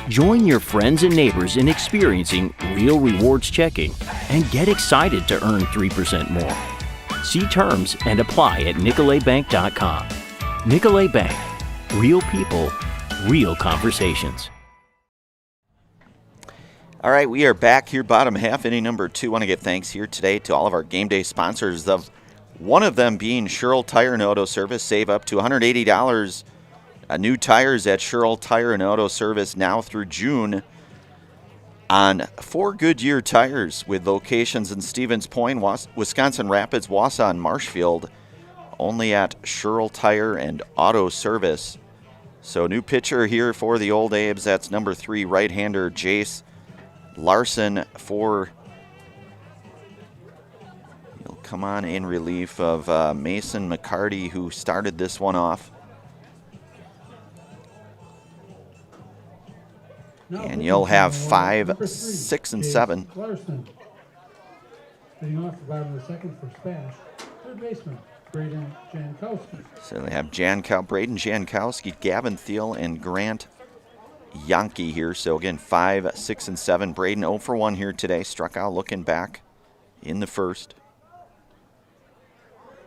Join your friends and neighbors in experiencing Real Rewards checking and get excited to earn 3% more. See terms and apply at nicoletbank.com. Nicolet Bank. Real people, real conversations. All right, we are back here, bottom half, inning number 2. Want to give thanks here today to all of our game day sponsors, of one of them being Sherrill Tire and Auto Service. Save up to $180 new tires at Sherrill Tire and Auto Service now through June on 4 Goodyear tires with locations in Stevens Point, Wisconsin Rapids, Wausau, and Marshfield, only at Sherrill Tire and Auto Service. So new pitcher here for the Old Abes, that's number 3 right-hander Jace Larson he'll come on in relief of Mason McCarty, who started this one off. And you'll have 5, 6, and 7. Larson. Hitting off the bottom of the second for SPASH. Third baseman, Braden Jankowski. So they have Braden Jankowski, Gavin Thiel, and Grant Yankee here. So again, 5, 6, and 7. Braden 0 for 1 here today. Struck out looking back in the first.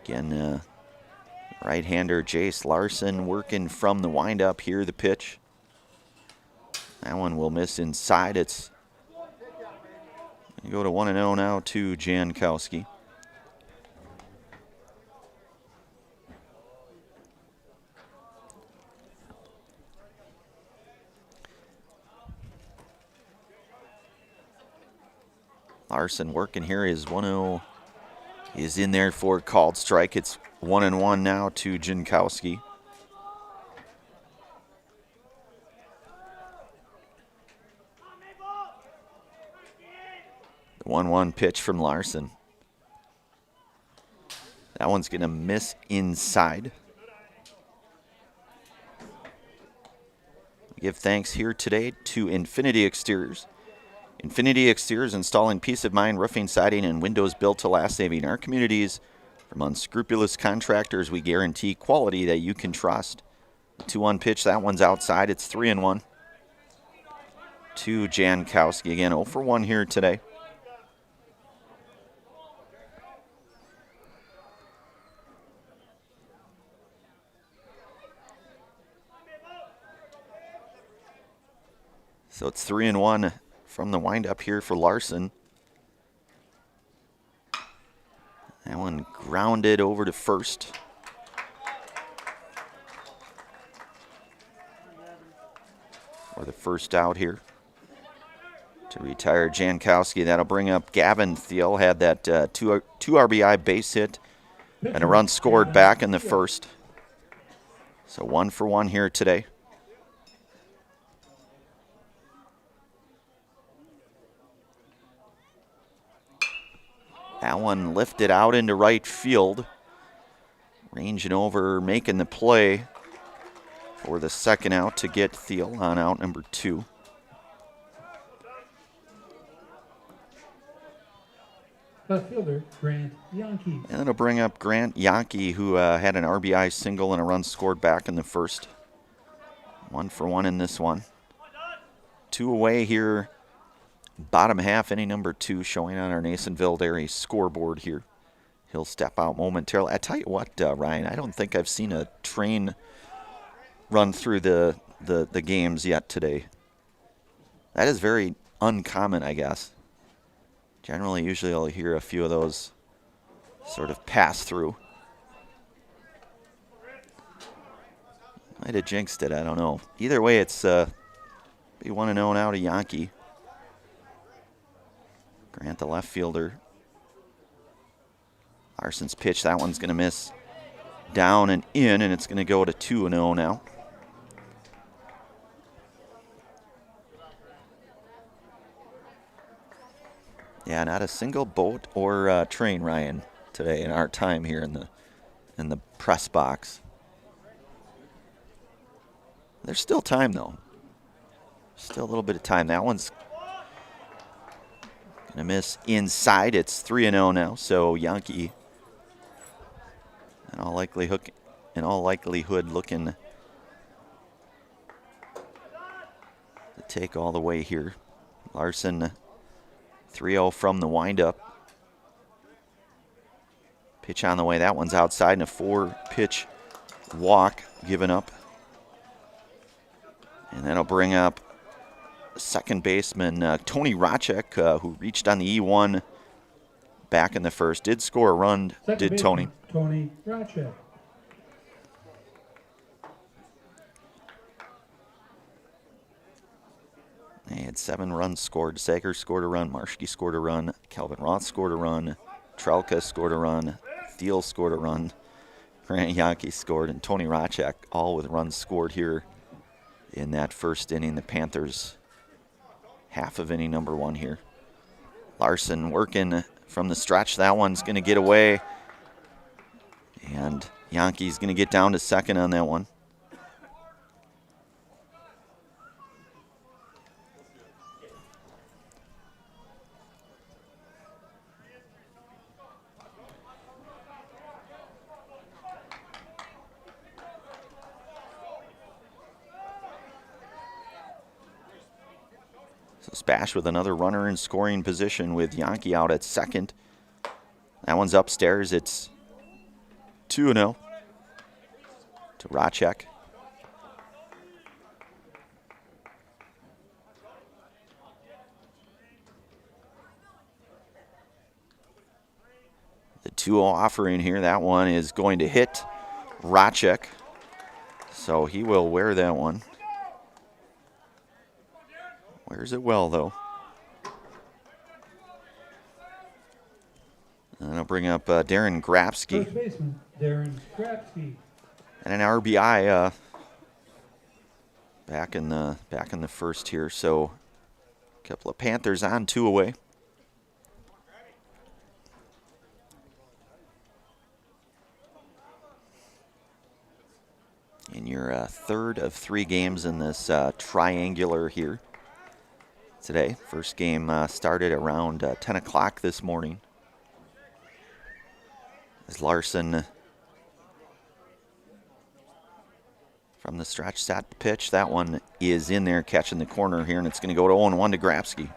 Again, right-hander Jace Larson working from the windup here, the pitch. That one will miss inside. It's going to go to 1-0 now to Jankowski. Larson working here. His 1-0 is in there for a called strike. It's 1-1 now to Jankowski. The 1-1 pitch from Larson. That one's going to miss inside. We give thanks here today to Infinity Exteriors. Infinity Exteriors installing peace of mind roofing, siding, and windows built to last, saving our communities from unscrupulous contractors. We guarantee quality that you can trust. The 2-1 pitch, that one's outside. It's 3-1 to Jankowski. Again, 0 for 1 here today. So it's 3-1 from the windup here for Larson. That one grounded over to first. For the first out here to retire Jankowski. That'll bring up Gavin Thiel. Had that two RBI base hit and a run scored back in the first. So 1 for 1 here today. That one lifted out into right field. Ranging over, making the play for the second out to get Thiel on out number 2. Left fielder, Grant Yankee. And it'll bring up Grant Yankee, who had an RBI single and a run scored back in the first. 1 for 1 in this one. 2 away here. Bottom half, inning number 2, showing on our Nasonville Dairy scoreboard here. He'll step out momentarily. I tell you what, Ryan, I don't think I've seen a train run through the games yet today. That is very uncommon, I guess. Generally, usually I'll hear a few of those sort of pass through. Might have jinxed it, I don't know. Either way, it's be 1-0 now to Yankee. Grant, the left fielder. Larson's pitch, that one's going to miss down and in, and it's going to go to 2-0 now. Yeah, not a single boat or train, Ryan, today in our time here in the press box. There's still time, though. Still a little bit of time. That one's going to miss inside. It's 3-0 now, so Yankee, in all likelihood, looking to take all the way here. Larson, 3-0 from the windup. Pitch on the way. That one's outside, and a 4-pitch walk given up. And that'll bring up second baseman Tony Racek, who reached on the E1 back in the first. Did score a run, did Tony. Tony Racek. They had 7 runs scored. Sager scored a run. Marschke scored a run. Calvin Roth scored a run. Trelka scored a run. Thiel scored a run. Grant Yankee scored. And Tony Racek, all with runs scored here in that first inning. The Panthers, half of inning number 1 here. Larson working from the stretch. That one's going to get away. And Yankee's going to get down to second on that one. So Spash with another runner in scoring position with Yankee out at second. That one's upstairs. It's 2-0 to Racek. The 2-0 offering here. That one is going to hit Racek. So he will wear that one. Wears it well, though. And I'll bring up Darren Grapsky. First baseman, Darren Grapsky. And an RBI back in the first here. So a couple of Panthers on, 2 away. In your third of 3 games in this triangular here today. First game started around 10 o'clock this morning. As Larson from the stretch sat the pitch. That one is in there catching the corner here, and it's going to go to 0-1 to Grapsky.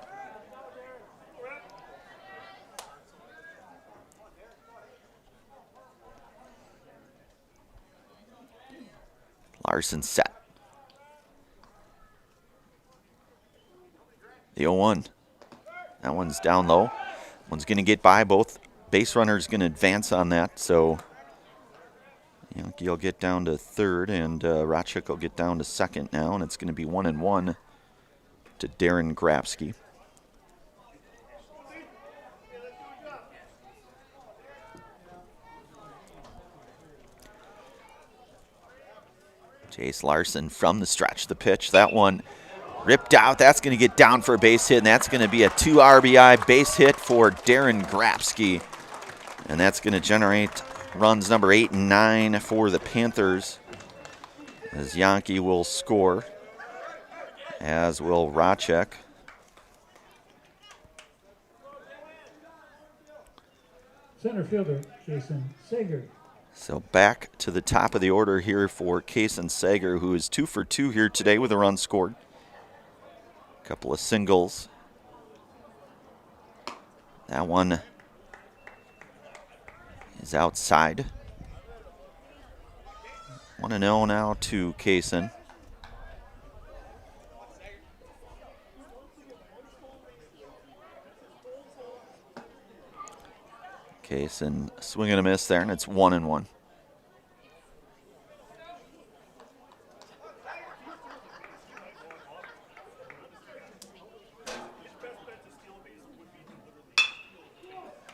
Larson set. The 0-1. That one's down low. One's going to get by. Both base runners going to advance on that. So Yankee will get down to third, and Racek will get down to second now, and it's going to be 1-1 to Darren Grapsky. Jace Larson from the stretch, the pitch. That one ripped out. That's going to get down for a base hit, and that's going to be a 2 RBI base hit for Darren Grapsky. And that's going to generate runs number 8 and 9 for the Panthers, as Yankee will score, as will Racek. Center fielder, Jason Sager. So back to the top of the order here for Kason Sager, who is 2 for 2 here today with a run scored. A couple of singles. That one is outside. 1-0 now to Kason. Kason swing and a miss there, and it's 1-1.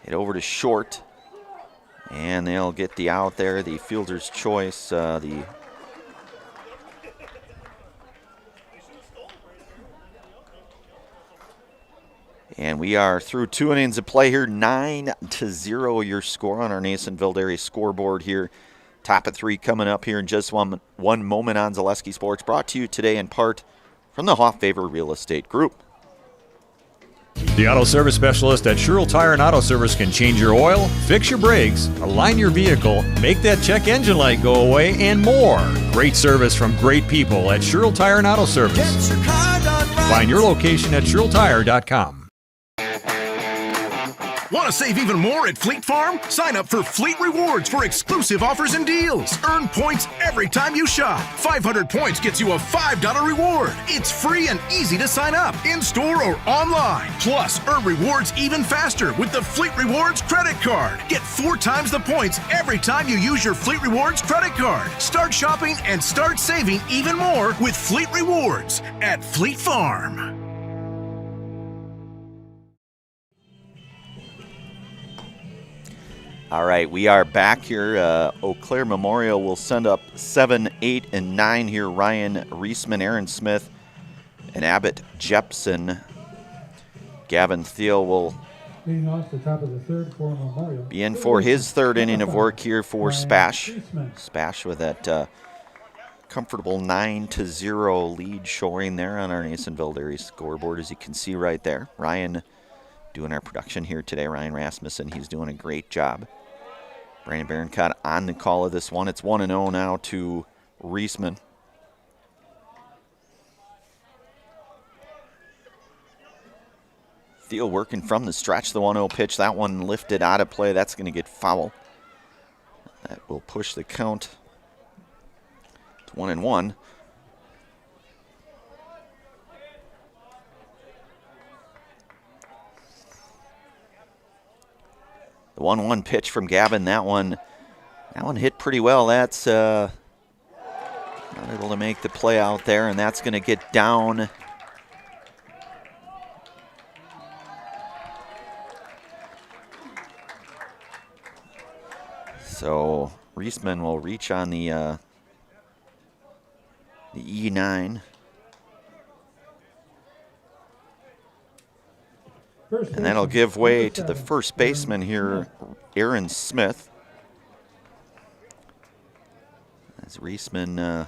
Hit over to short, and they'll get the out there. The fielder's choice. And we are through 2 innings of play here. 9-0 your score on our Nasonville Dairy scoreboard here. Top of 3 coming up here in just one moment on Zaleski Sports. Brought to you today in part from the Hoff-Favor Real Estate Group. The auto service specialist at Sherrill Tire and Auto Service can change your oil, fix your brakes, align your vehicle, make that check engine light go away, and more. Great service from great people at Sherrill Tire and Auto Service. Find your location at SherrillTire.com. Want to save even more at Fleet Farm? Sign up for Fleet Rewards for exclusive offers and deals. Earn points every time you shop. 500 points gets you a $5 reward. It's free and easy to sign up, in-store or online. Plus, earn rewards even faster with the Fleet Rewards credit card. Get 4 times the points every time you use your Fleet Rewards credit card. Start shopping and start saving even more with Fleet Rewards at Fleet Farm. All right, we are back here. Eau Claire Memorial will send up 7, 8, and 9 here. Ryan Reisman, Aaron Smith, and Abbott Jepson. Gavin Thiel will Leading off the top of the third for Memorial. be in for his third inning of work here for Spash. Spash with that comfortable 9-0 lead showing there on our Nasonville Dairy scoreboard, as you can see right there. Ryan doing our production here today, Ryan Rasmussen. He's doing a great job. Brandon Baroncott on the call of this one. It's 1-0 now to Reisman. Thiel working from the stretch, the 1-0 pitch. That one lifted out of play. That's going to get foul. That will push the count to 1-1. The 1-1 pitch from Gavin. That one hit pretty well. That's not able to make the play out there, and that's going to get down. So Reisman will reach on the E9. And that'll give way to the first baseman here, Aaron Smith. As Reisman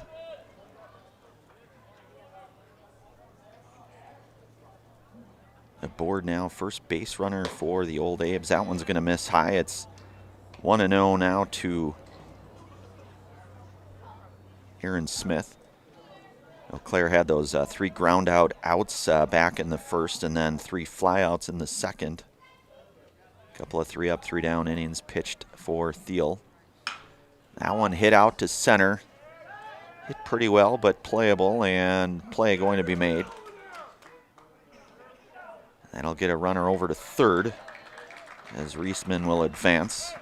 aboard now, first base runner for the Old Abes. That one's going to miss high. It's 1-0 now to Aaron Smith. Eau Claire had those 3 ground out outs back in the first and then 3 flyouts in the second. A couple of 3 up, 3 down innings pitched for Thiel. That one hit out to center. Hit pretty well, but playable, and play going to be made. That'll get a runner over to third as Reisman will advance.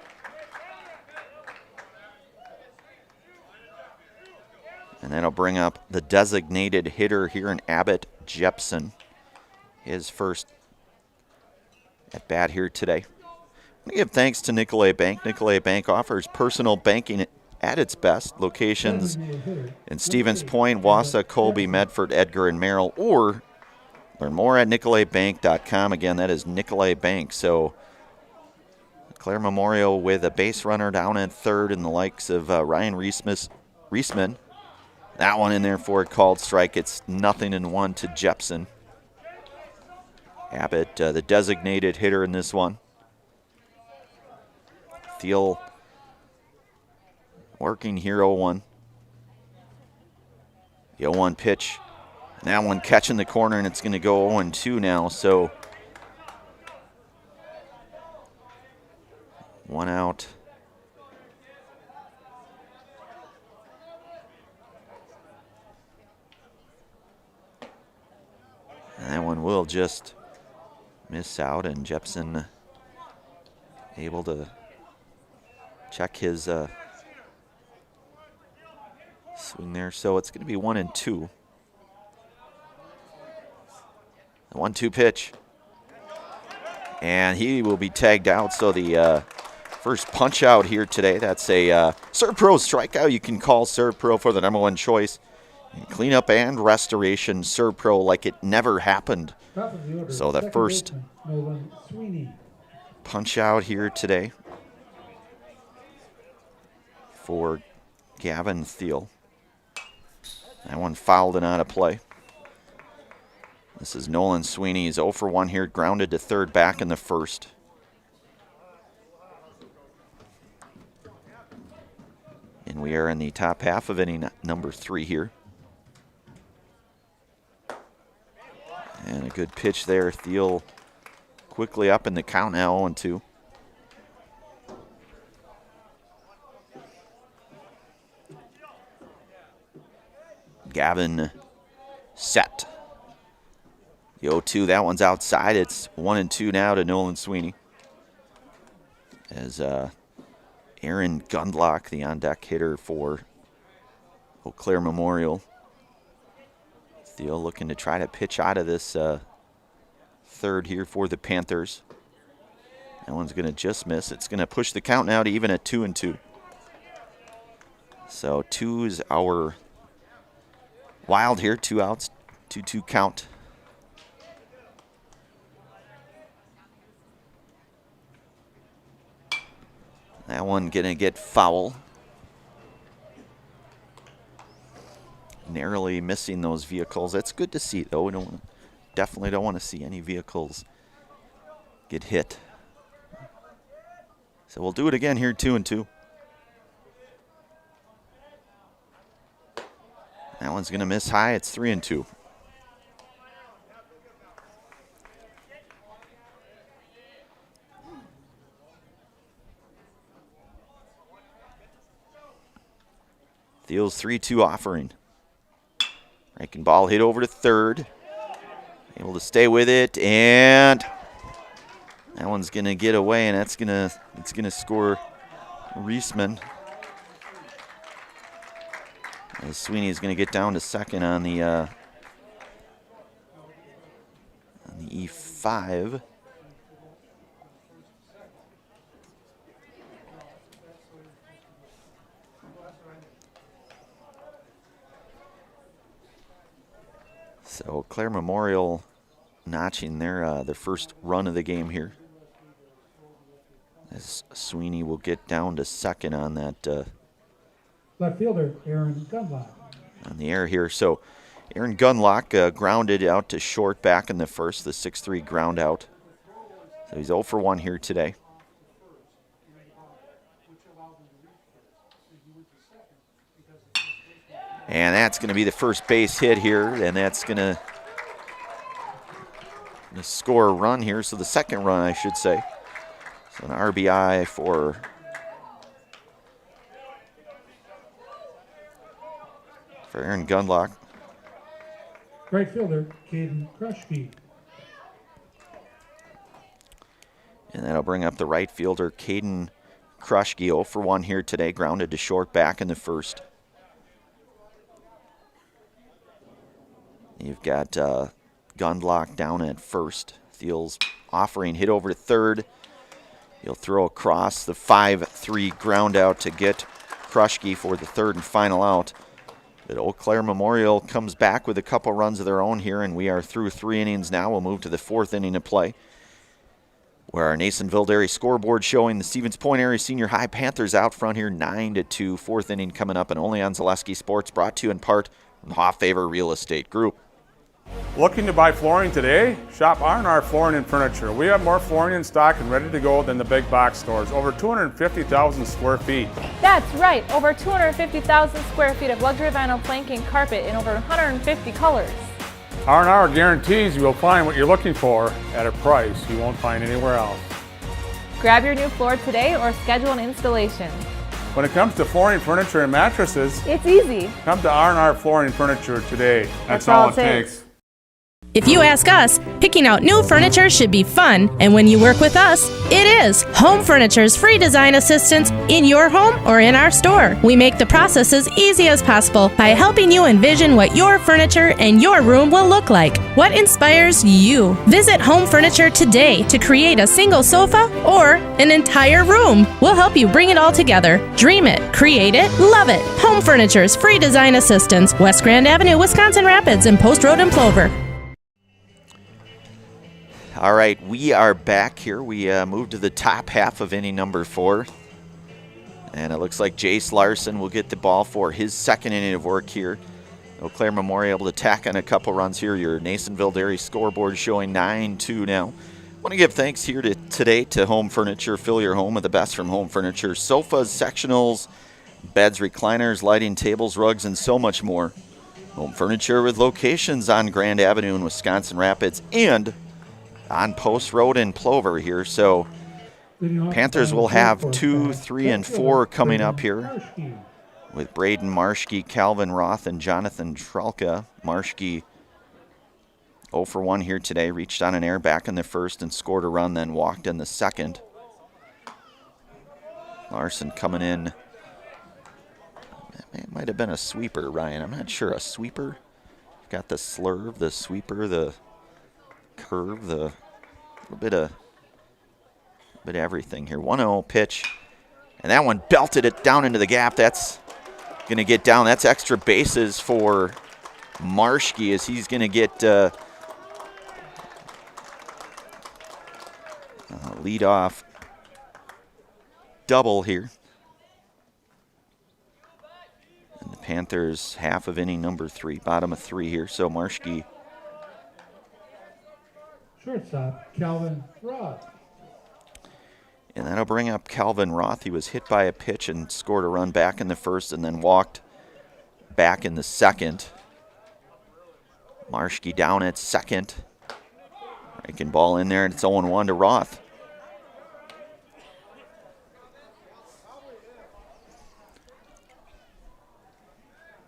And that'll bring up the designated hitter here in Abbott Jepson. His first at bat here today. We give thanks to Nicolay Bank. Nicolay Bank offers personal banking at its best. Locations in Stevens Point, Wausau, Colby, Medford, Edgar, and Merrill. Or learn more at nicolaybank.com. Again, that is Nicolay Bank. So Claire Memorial with a base runner down at third and the likes of Ryan Reisman. That one in there for a called strike. It's 0-1 to Jepson. Abbott, the designated hitter in this one. Thiel working here 0-1. The 0-1 pitch. And that one catching the corner, and it's going to go 0-2 now. So 1 out. And that one will just miss out, and Jepson able to check his swing there. So it's going to be 1-2. The 1-2 pitch. And he will be tagged out. So the first punch out here today. That's a ServPro strikeout. You can call ServPro for the #1 choice. Cleanup and restoration, ServPro like it never happened. So the first punch out here today for Gavin Thiel. That one fouled and out of play. This is Nolan Sweeney. He's 0 for 1 here, grounded to third back in the first. And we are in the top half of inning number 3 here. And a good pitch there. Thiel quickly up in the count now, 0-2. Gavin set. The 0-2, that one's outside. It's 1-2 now to Nolan Sweeney. As Aaron Gundlach, the on-deck hitter for Eau Claire Memorial. Thiel looking to try to pitch out of this third here for the Panthers. That one's going to just miss. It's going to push the count now to even at 2-2. So 2 is our Wild here, 2 outs, 2-2 count. That one going to get foul. Narrowly missing those vehicles. That's good to see, though. We definitely don't want to see any vehicles get hit. So we'll do it again here, 2-2. That one's going to miss high. It's 3-2. Thiel's 3-2 offering. Breaking ball hit over to third. Able to stay with it, and that one's going to get away, and it's gonna score Reisman. As Sweeney is going to get down to second on the E5. So Clare Memorial notching their first run of the game here. As Sweeney will get down to second on that. Left fielder, Aaron Gunlock. On the air here. So Aaron Gunlock grounded out to short back in the first, the 6-3 ground out. So he's 0 for 1 here today. And that's going to be the first base hit here, and that's going to score a run here. So the second run, I should say. So an RBI for Aaron Gunlock. Right fielder, Caden Kruschke. And that'll bring up the right fielder, Caden Kruschke, 0 for 1 here today, grounded to short back in the first. You've got Gunlock down at first. Thiel's offering hit over to third. He'll throw across the 5-3 ground out to get Kruschke for the third and final out. But Eau Claire Memorial comes back with a couple runs of their own here, and we are through 3 innings now. We'll move to the 4th inning of play, where our Nasonville Dairy scoreboard showing the Stevens Point Area Senior High Panthers out front here 9-2. 4th inning coming up, and only on Zaleski Sports, brought to you in part from the Hoffavor Real Estate Group. Looking to buy flooring today? Shop R&R Flooring and Furniture. We have more flooring in stock and ready to go than the big box stores. Over 250,000 square feet. That's right, over 250,000 square feet of luxury vinyl planking carpet in over 150 colors. R&R guarantees you will find what you're looking for at a price you won't find anywhere else. Grab your new floor today or schedule an installation. When it comes to flooring, furniture, and mattresses, it's easy. Come to R&R Flooring and Furniture today. That's all it takes. If you ask us, picking out new furniture should be fun, and when you work with us, it is. Home Furniture's free design assistance in your home or in our store. We make the process as easy as possible by helping you envision what your furniture and your room will look like. What inspires you? Visit Home Furniture today to create a single sofa or an entire room. We'll help you bring it all together. Dream it, create it, love it. Home Furniture's free design assistance, West Grand Avenue, Wisconsin Rapids, and Post Road in Plover. All right, we are back here. We moved to the top half of inning number 4. And it looks like Jace Larson will get the ball for his second inning of work here. Eau Claire Memorial able to tack on a couple runs here. Your Nasonville Dairy scoreboard showing 9-2 now. I want to give thanks here today to Home Furniture. Fill your home with the best from Home Furniture. Sofas, sectionals, beds, recliners, lighting, tables, rugs, and so much more. Home Furniture with locations on Grand Avenue in Wisconsin Rapids and on Post Road in Plover here. So Panthers will have 2, 3, and 4 coming up here with Braden Marschke, Calvin Roth, and Jonathan Trelka. Marschke 0 for 1 here today. Reached on an air back in the first and scored a run, then walked in the second. Larson coming in. It might have been a sweeper, Ryan. I'm not sure. A sweeper? Got the slurve, the sweeper, the curve, the little bit of everything here. 1-0 pitch, and that one belted it down into the gap. That's going to get down. That's extra bases for Marschke as he's going to get leadoff double here. And the Panthers half of inning number 3, bottom of 3 here. So Marschke. Shortstop, Calvin Roth. And that'll bring up Calvin Roth. He was hit by a pitch and scored a run back in the first and then walked back in the second. Marschke down at second. Breaking ball in there, and it's 0-1 to Roth.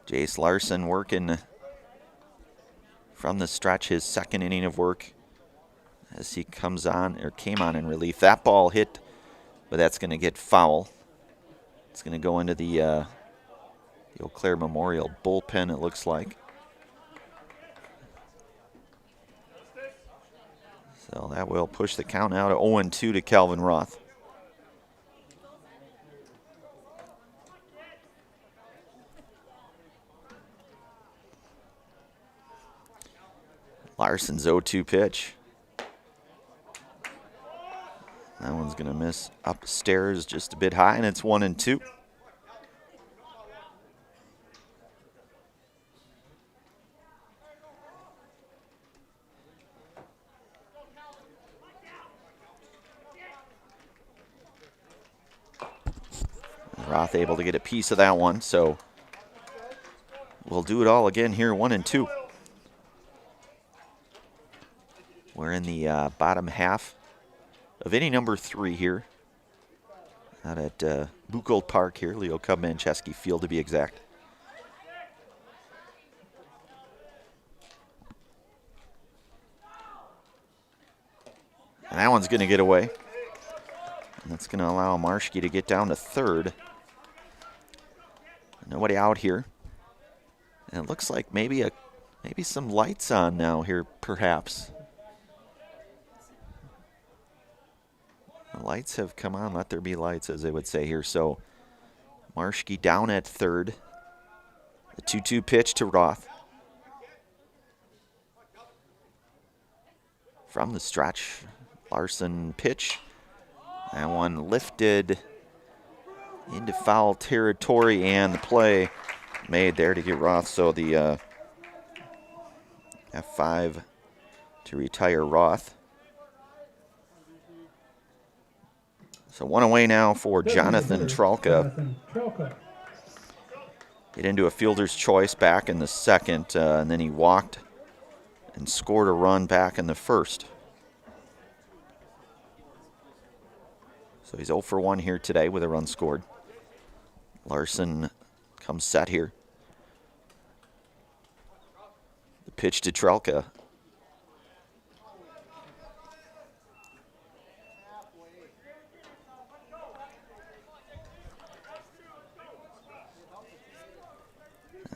Jace Larson working from the stretch, his second inning of work as he came on in relief. That ball hit, but that's going to get foul. It's going to go into the Eau Claire Memorial bullpen, it looks like. So that will push the count now to 0-2 to Calvin Roth. Larson's 0-2 pitch. That one's going to miss upstairs just a bit high, and it's 1-2. Roth able to get a piece of that one, so we'll do it all again here, 1-2. We're in the bottom half of inning number 3 here out at Buchholz Park here, Leo Cub-Manchesky Field to be exact. And that one's going to get away. And that's going to allow Marschke to get down to third. Nobody out here. And it looks like maybe some lights on now here, perhaps. The lights have come on. Let there be lights, as they would say here. So Marschke down at third. The 2-2 pitch to Roth. From the stretch, Larson pitch. That one lifted into foul territory, and the play made there to get Roth. So the F5 to retire Roth. So one away now for Jonathan Trelka. Get into a fielder's choice back in the second, and then he walked and scored a run back in the first. So he's 0 for 1 here today with a run scored. Larson comes set here. The pitch to Trelka.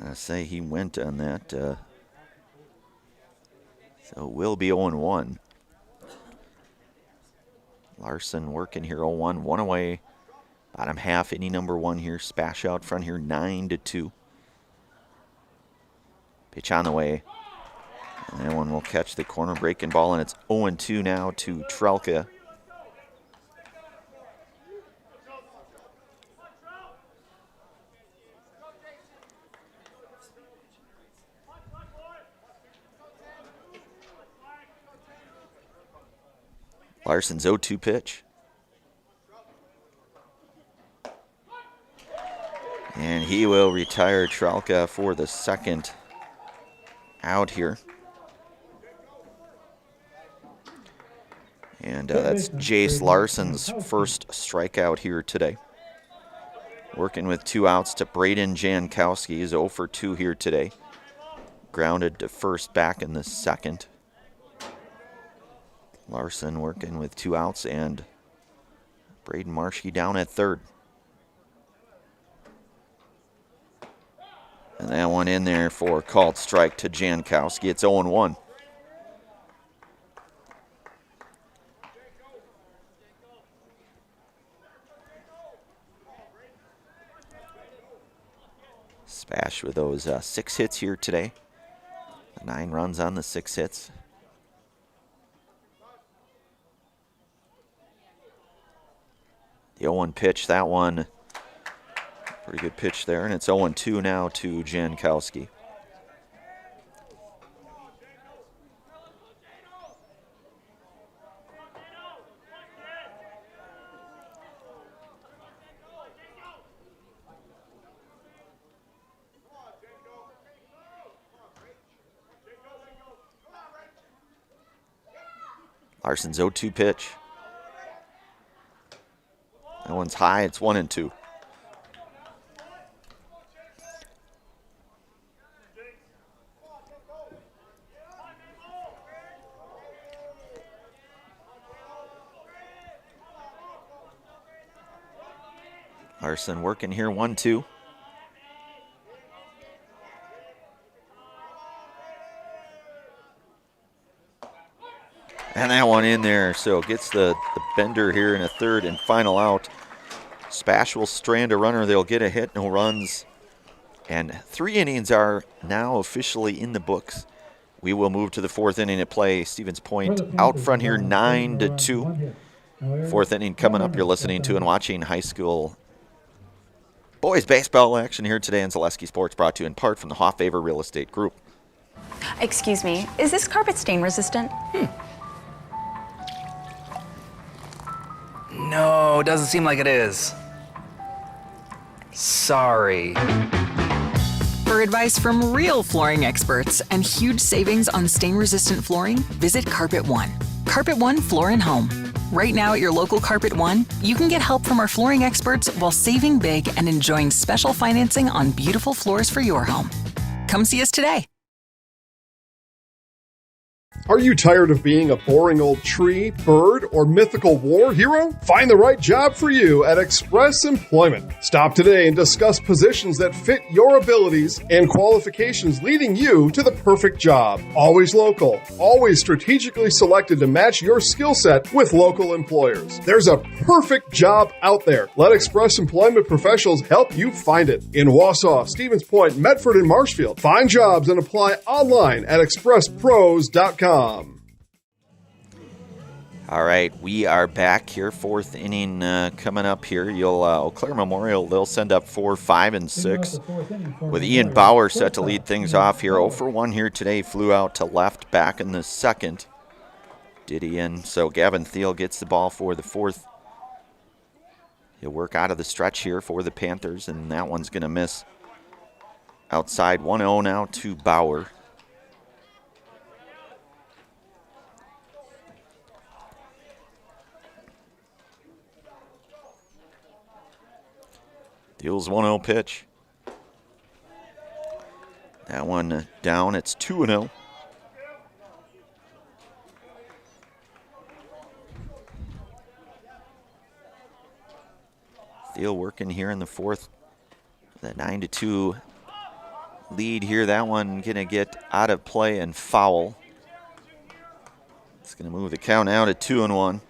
I say he went on that. So we'll be 0-1. Larson working here 0-1, one away. Bottom half, inning number 1 here. Spash out front here, 9-2. Pitch on the way. And that one will catch the corner breaking ball, and it's 0-2 now to Trelka. Larson's 0-2 pitch. And he will retire Trelka for the second out here. And that's Jace Larson's first strikeout here today. Working with 2 outs to Braden Jankowski. He's 0 for 2 here today. Grounded to first back in the second. Larson working with 2 outs and Braden Marschke down at third. And that one in there for a called strike to Jankowski. It's 0-1. Spash with those 6 hits here today. 9 runs on the 6 hits. The 0-1 pitch, that one, pretty good pitch there, and it's 0-2 now to Jankowski. Larson's 0-2 pitch. That one's high, it's 1-2. Larson working here, 1-2. And that one in there, so gets the bender here in a third and final out. SPASH will strand a runner. They'll get a hit, no runs. And 3 innings are now officially in the books. We will move to the 4th inning of play. Stevens Point out front here, 9-2. 4th inning coming up. You're listening to and watching high school boys baseball action here today on Zaleski Sports, brought to you in part from the Hoffavor Real Estate Group. Excuse me, is this carpet stain resistant? No, doesn't seem like it is. Sorry. For advice from real flooring experts and huge savings on stain-resistant flooring, visit Carpet One. Carpet One Floor and Home. Right now at your local Carpet One, you can get help from our flooring experts while saving big and enjoying special financing on beautiful floors for your home. Come see us today. Are you tired of being a boring old tree, bird, or mythical war hero? Find the right job for you at Express Employment. Stop today and discuss positions that fit your abilities and qualifications, leading you to the perfect job. Always local, always strategically selected to match your skill set with local employers. There's a perfect job out there. Let Express Employment professionals help you find it. In Wausau, Stevens Point, Medford, and Marshfield. Find jobs and apply online at expresspros.com. All right, we are back here. 4th inning coming up here. Eau Claire Memorial, they'll send up 4, 5, and 6 with Ian Bauer set to lead things off here. 0 for 1 here today. Flew out to left back in the 2nd. Did he in? So Gavin Thiel gets the ball for the 4th. He'll work out of the stretch here for the Panthers, and that one's going to miss outside. 1-0 now to Bauer. Deals 1-0 pitch. That one down. It's 2-0. Thiel working here in the 4th. The 9-2 lead here. That one going to get out of play and foul. It's going to move the count out to 2-1.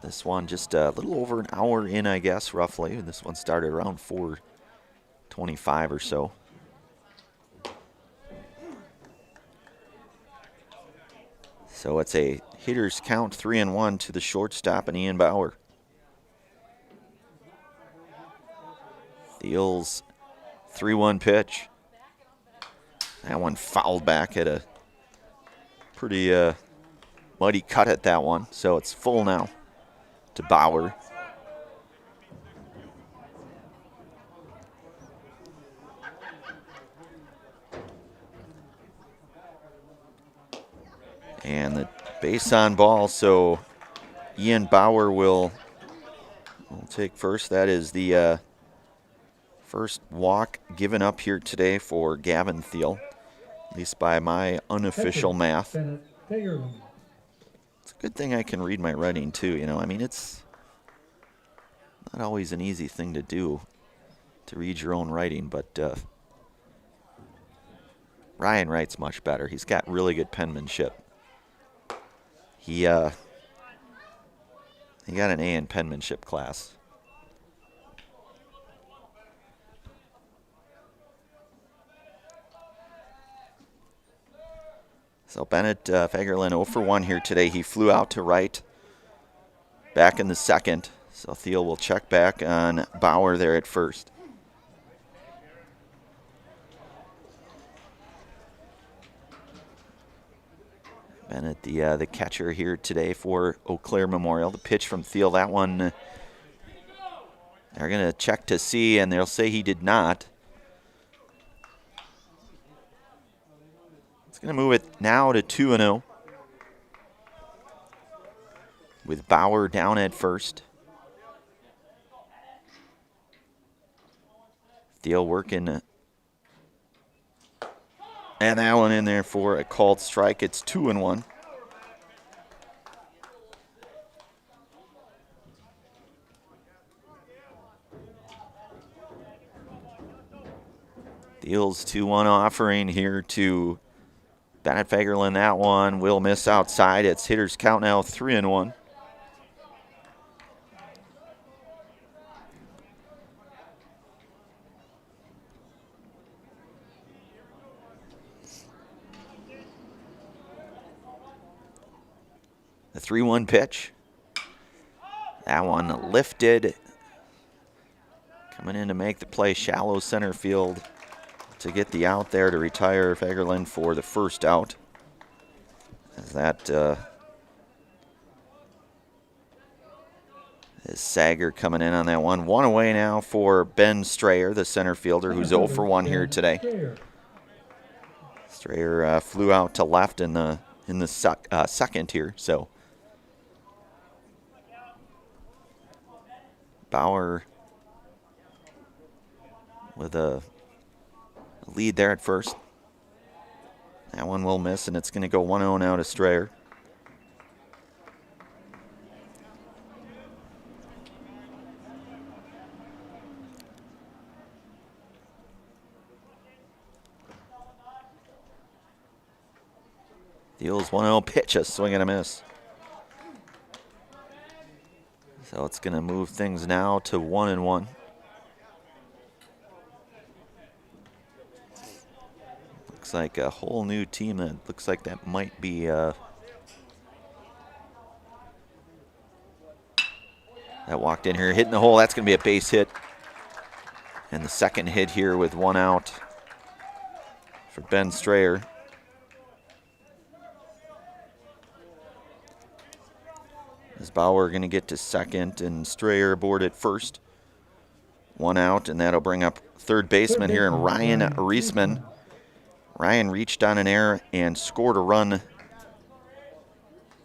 This one just a little over an hour in, I guess, roughly. This one started around 4:25 or so. So it's a hitter's count, 3-1 to the shortstop and Ian Bauer. Thiel's 3-1 pitch. That one fouled back at a pretty muddy cut at that one. So it's full now to Bauer. And the base on ball, so Ian Bauer will take first. That is the first walk given up here today for Gavin Thiel, at least by my unofficial math. It's a good thing I can read my writing too, you know. I mean, it's not always an easy thing to do, to read your own writing, but Ryan writes much better. He's got really good penmanship. He got an A in penmanship class. So Bennett Fagerlin 0 for 1 here today. He flew out to right back in the 2nd. So Thiel will check back on Bauer there at first. Bennett, the catcher here today for Eau Claire Memorial. The pitch from Thiel, that one, they're going to check to see, and they'll say he did not. It's going to move it now to 2-0 with Bauer down at first. Thiel working And that one in there for a called strike. It's 2-1. Deals 2-1 offering here to Bennett Fagerlin. That one will miss outside. It's hitters count now 3-1. The 3-1 pitch. That one lifted. Coming in to make the play, shallow center field to get the out there to retire Fagerlin for the first out. As that is Sager coming in on that one. One away now for Ben Strayer, the center fielder, who's 0 for 1 here today. Strayer flew out to left in the second here, so Bauer with a lead there at first. That one will miss, and it's going to go 1-0 now to Strayer. Deals 1-0 pitch, a swing and a miss. So it's going to move things now to 1-1. Looks like a whole new team that looks like that might be that walked in here, hitting the hole. That's going to be a base hit. And the second hit here with 1 out for Ben Strayer. As Bauer going to get to second and Strayer aboard at first. 1 out, and that'll bring up third baseman here in Ryan Reisman. Ryan reached on an error and scored a run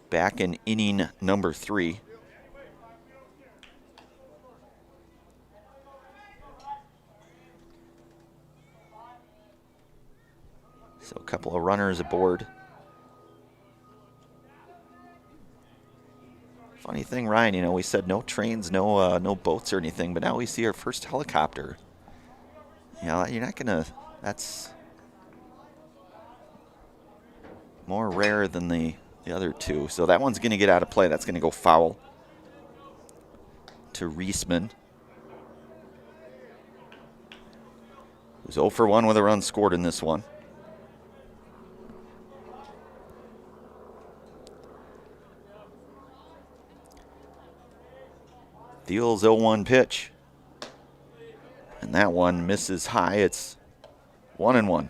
back in inning number 3. So a couple of runners aboard. Funny thing, Ryan, you know, we said no trains, no boats or anything, but now we see our first helicopter. You know, you're not gonna, that's more rare than the other two. So that one's gonna get out of play. That's gonna go foul to Reisman, who's 0 for 1 with a run scored in this one. Deals 0-1 pitch. And that one misses high. It's 1-1.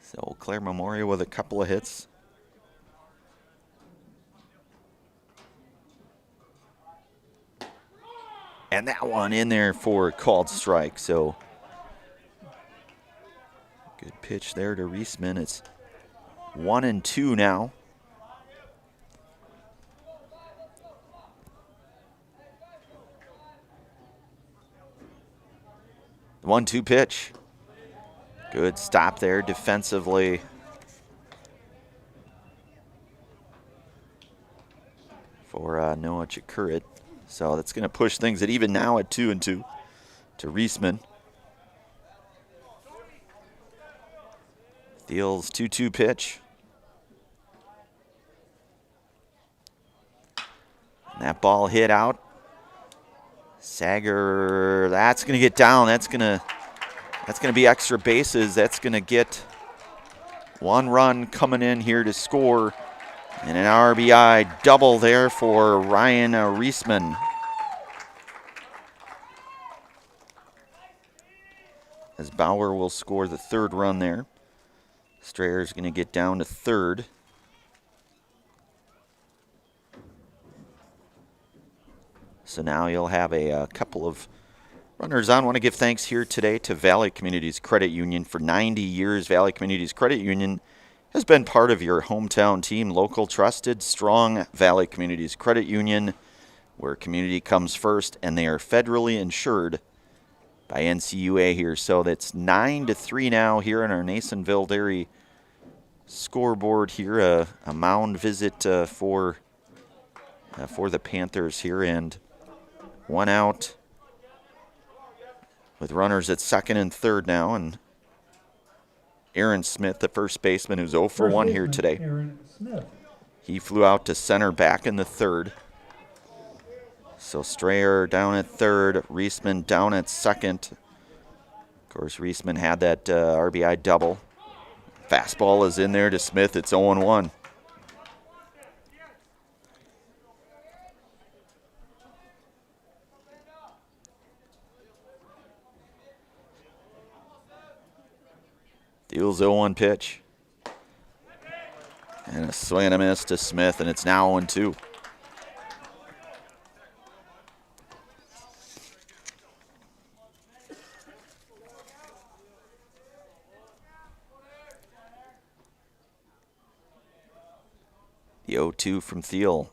So Claire Memorial with a couple of hits. And that one in there for a called strike. So good pitch there to Reisman. It's 1-2 now. The 1-2 pitch. Good stop there defensively. For Noah Chikurit. So that's going to push things at even now at 2-2 to Reisman. Deals 2-2 pitch. And that ball hit out. Sager, that's going to get down. That's going to be extra bases. That's going to get 1 run coming in here to score. And an RBI double there for Ryan Reisman. As Bauer will score the 3rd run there. Strayer's going to get down to 3rd. So now you'll have a couple of runners on. I want to give thanks here today to Valley Communities Credit Union. For 90 years, Valley Communities Credit Union has been part of your hometown team. Local, trusted, strong Valley Communities Credit Union. where community comes first, and they are federally insured by NCUA here. So that's 9-3 now here in our Nasonville Dairy scoreboard here. A mound visit for the Panthers here, and one out with runners at second and third now, and Aaron Smith, the first baseman, who's 0 for 1 here today. Aaron Smith. He flew out to center back in the third. So Strayer down at third, Reisman down at second. Of course, Reisman had that RBI double. Fastball is in there to Smith. It's 0-1. Deals 0-1 pitch. And a swing and a miss to Smith, and it's now 0-2. The 0-2 from Thiel.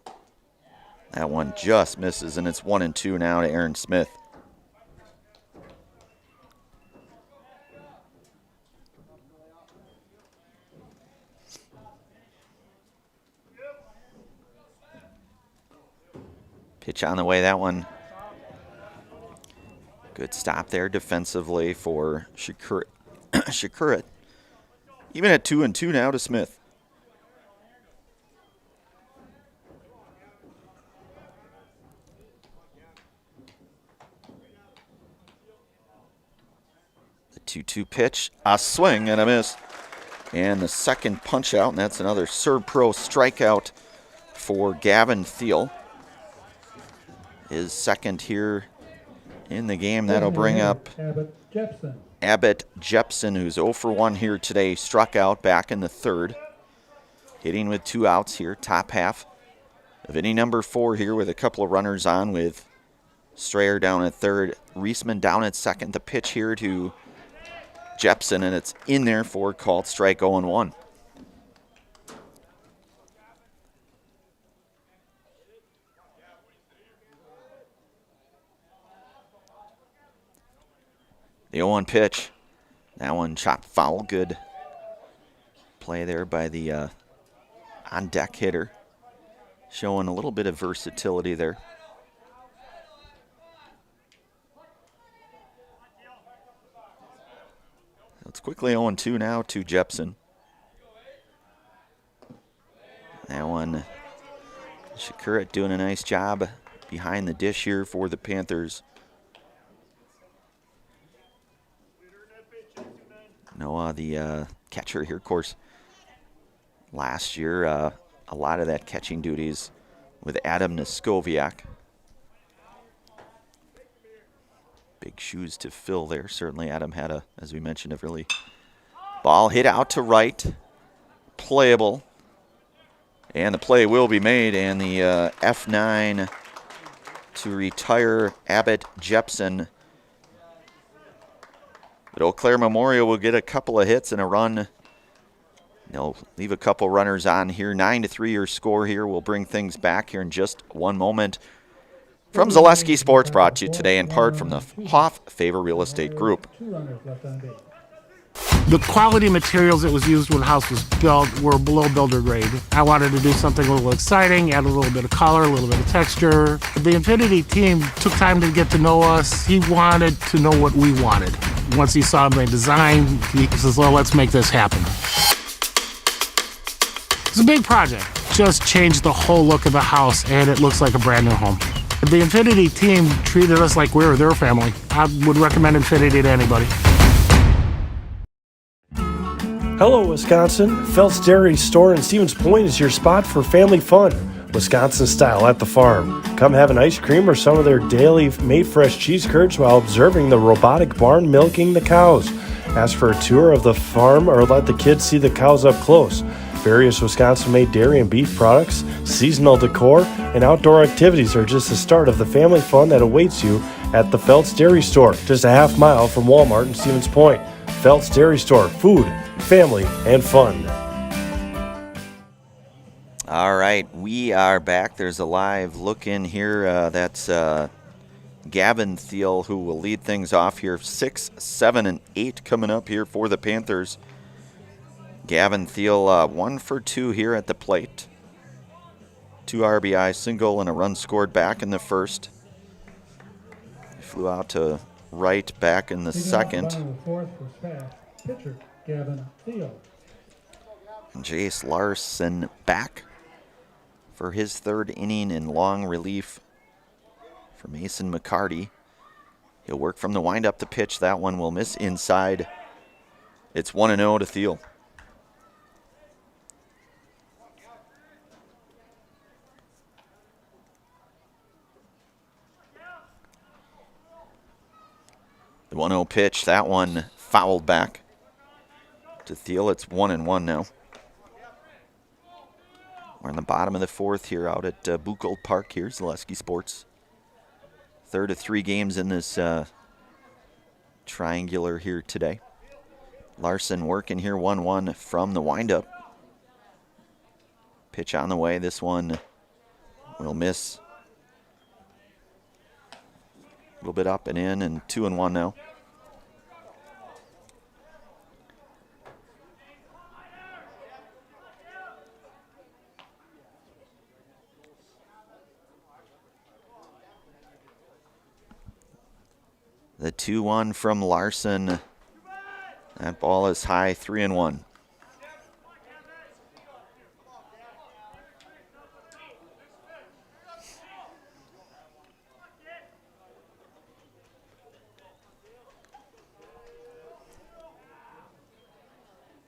That one just misses, and it's 1-2 now to Aaron Smith. Pitch on the way, that one. Good stop there defensively for Shakurat. Even at 2-2 now to Smith. The 2-2 pitch, a swing and a miss. And the second punch out, and that's another Serb-Pro strikeout for Gavin Thiel. His second here in the game. That'll bring up Abbott Jepson, who's 0 for 1 here today. Struck out back in the third. Hitting with 2 outs here, top half of inning number 4 here with a couple of runners on, with Strayer down at third, Reisman down at second. The pitch here to Jepson, and it's in there for called strike 0-1. The 0-1 pitch, that one chopped foul. Good play there by the on-deck hitter, showing a little bit of versatility there. It's quickly 0-2 now to Jepson. That one, Shakurat doing a nice job behind the dish here for the Panthers. Noah, the catcher here, of course, last year, a lot of that catching duties with Adam Neskoviak. Big shoes to fill there. Certainly Adam had, as we mentioned, a really ball hit out to right, playable. And the play will be made, and the F9 to retire Abbott Jepson. But Eau Claire Memorial will get a couple of hits and a run. They'll leave a couple runners on here. 9-3 your score here. We'll bring things back here in just one moment. From Zaleski Sports, brought to you today in part from the Hoff Favor Real Estate Group. The quality materials that was used when the house was built were below builder grade. I wanted to do something a little exciting, add a little bit of color, a little bit of texture. The Infinity team took time to get to know us. He wanted to know what we wanted. Once he saw my design, he says, well, let's make this happen. It's a big project. Just changed the whole look of the house, and it looks like a brand new home. The Infinity team treated us like we were their family. I would recommend Infinity to anybody. Hello, Wisconsin. Felt's Dairy Store in Stevens Point is your spot for family fun. Wisconsin style at the farm. Come have an ice cream or some of their daily made fresh cheese curds while observing the robotic barn milking the cows. Ask for a tour of the farm or let the kids see the cows up close. Various Wisconsin-made dairy and beef products, seasonal decor, and outdoor activities are just the start of the family fun that awaits you at the Felt's Dairy Store, just a half mile from Walmart in Stevens Point. Felt's Dairy Store, food, family, and fun. All right, we are back. There's a live look in here. That's Gavin Thiel, who will lead things off here. 6, 7, and 8 coming up here for the Panthers. Gavin Thiel 1 for 2 here at the plate. 2 RBI, single, and a run scored back in the first. He flew out to right back in the second. Bottom of the fourth for SPASH. Pitcher Gavin Thiel. And Jace Larson back for his third inning in long relief for Mason McCarty. He'll work from the windup to pitch. That one will miss inside. It's 1-0 to Thiel. The 1-0 pitch, that one fouled back to Thiel. It's 1-1 now. We're in the bottom of the fourth here out at Buchholz Park here, Zaleski Sports. Third of 3 games in this triangular here today. Larson working here 1-1 from the windup. Pitch on the way. This one will miss. A little bit up and in, and 2-1 now. The 2-1 from Larson. That ball is high, 3-1.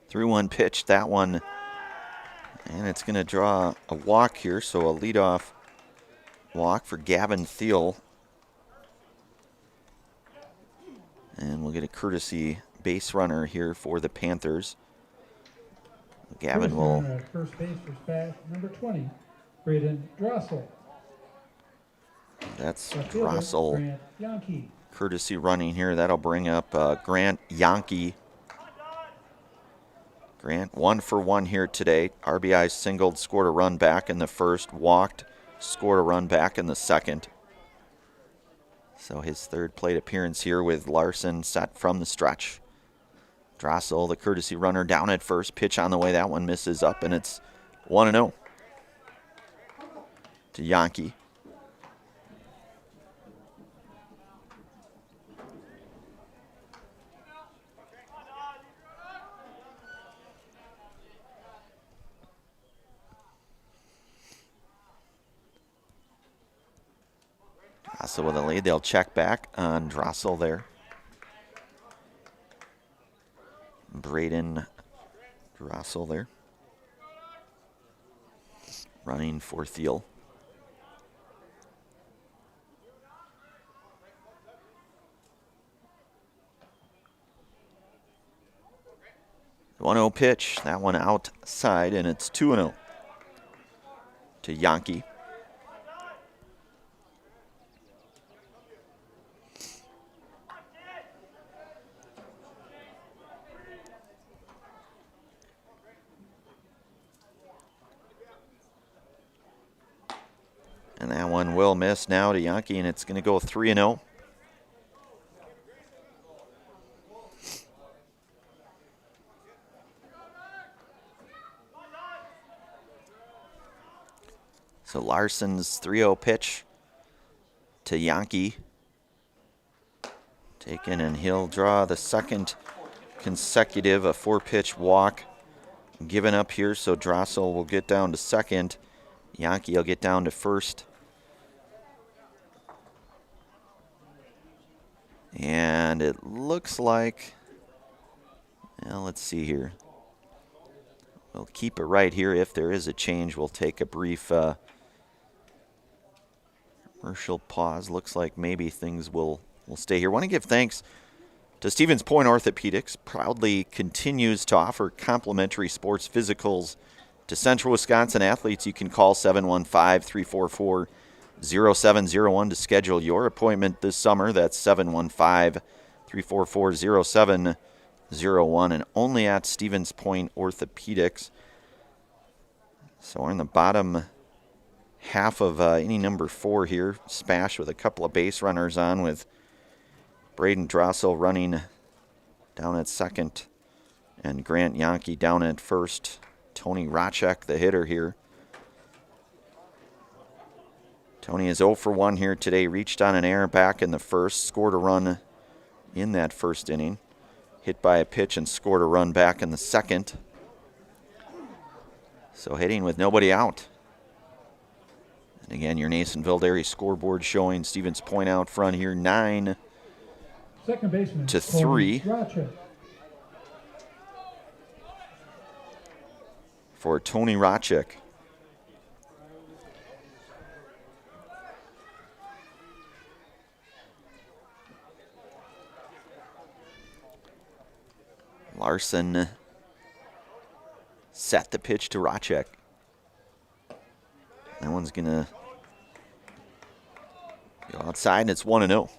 Three-one pitch, that one, and it's going to draw a walk here, so a leadoff walk for Gavin Thiel. And we'll get a courtesy base runner here for the Panthers. Gavin will... At first base for SPASH, number 20, Braden Drossel. That's Drossel. Grant Yankee. Courtesy running here. That'll bring up Grant Yankee. Grant 1 for 1 here today. RBI singled, scored a run back in the first, walked, scored a run back in the second. So his third plate appearance here with Larson set from the stretch. Drossel, the courtesy runner, down at first. Pitch on the way. That one misses up, and it's 1-0 to Yankee. Drossel with a lead. They'll check back on Drossel there. Braden Drossel there. Running for Thiel. The 1-0 pitch. That one outside, and it's 2-0 to Yankee. And that one will miss now to Yankee, and it's going to go 3-0. So Larson's 3-0 pitch to Yankee. Taken, and he'll draw the second consecutive, a 4-pitch walk given up here. So Drossel will get down to second. Yankee will get down to first. And it looks like, well, let's see here. We'll keep it right here. If there is a change, we'll take a brief commercial pause. Looks like maybe things will stay here. Want to give thanks to Stevens Point Orthopedics. Proudly continues to offer complimentary sports physicals to Central Wisconsin athletes. You can call 715-344-0701 to schedule your appointment this summer. That's 715-344-0701, and only at Stevens Point Orthopedics. So we're in the bottom half of inning number 4 here. SPASH with a couple of base runners on, with Braden Drossel running down at second and Grant Yankee down at first. Tony Rochek, the hitter here. Tony is 0 for 1 here today. Reached on an error back in the first, scored a run in that first inning. Hit by a pitch and scored a run back in the second. So hitting with nobody out. And again, your Nasonville Dairy scoreboard showing Stevens Point out front here, 9 Second baseman, to 3 Rochek. for Tony Rochek. Larson set the pitch to Rochek. That one's going to go outside, and it's 1-0.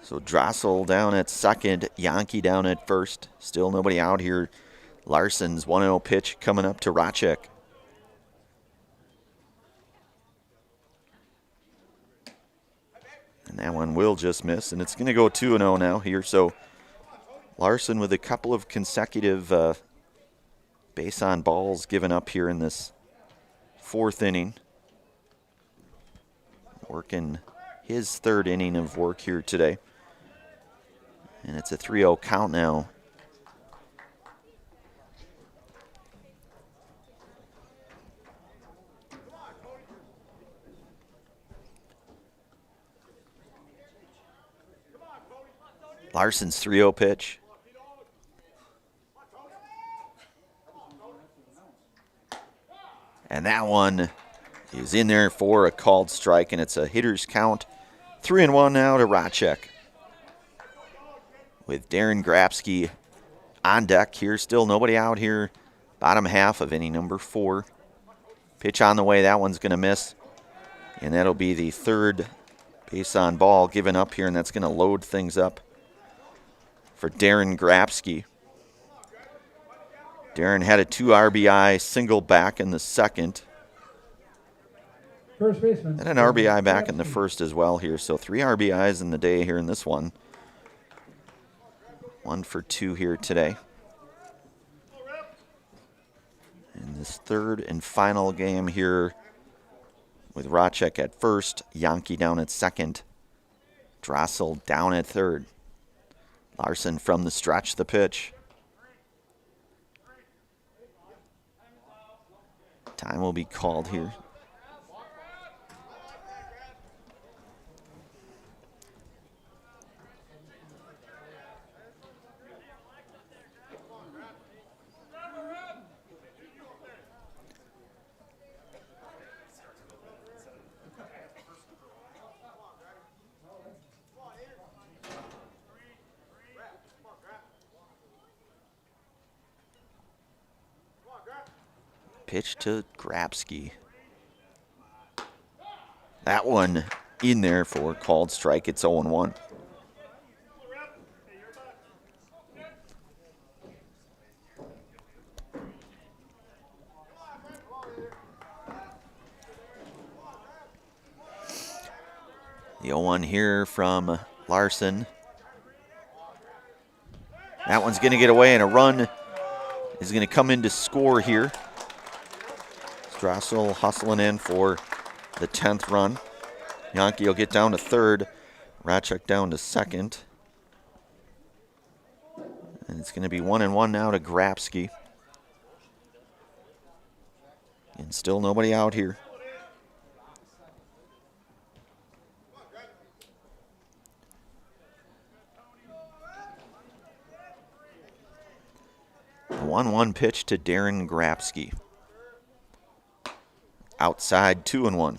So Drossel down at second, Yankee down at first. Still nobody out here. Larson's 1-0 pitch coming up to Rochek. And that one will just miss, and it's going to go 2-0 now here. So Larson with a couple of consecutive base on balls given up here in this 4th inning. Working his 3rd inning of work here today. And it's a 3-0 count now. Larson's 3-0 pitch. And that one is in there for a called strike, and it's a hitter's count. 3-1 now to Rochek. With Darren Grapsky on deck here. Still nobody out here. Bottom half of inning number 4. Pitch on the way. That one's going to miss. And that'll be the 3rd base on ball given up here, and that's going to load things up for Darren Grapsky. Darren had a 2 RBI single back in the second. First baseman. And an RBI back in the first as well here. So 3 RBIs in the day here in this one. 1 for 2 here today. In this 3rd and final game here with Rochek at first, Yankee down at second, Drossel down at third. Larson from the stretch, the pitch. Time will be called here. Pitch to Grapsky. That one in there for called strike. It's 0-1. The 0-1 here from Larson. That one's going to get away, and a run is going to come in to score here. Drossel hustling in for the 10th run. Yankee will get down to third. Rochek down to second. And it's going to be 1-1 now to Grapsky. And still nobody out here. A 1-1 pitch to Darren Grapsky. Outside, 2-1.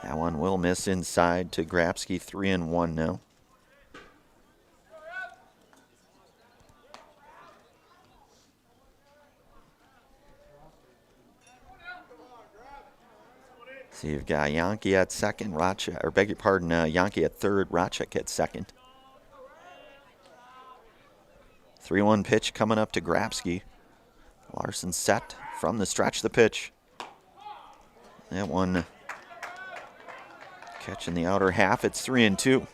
That one will miss inside to Grabsky, 3-1 now. So you've got Yankee at second, Yankee at third, Rachek at second. 3-1 pitch coming up to Grabsky. Larson set from the stretch, the pitch. That one catching the outer half. It's 3-2.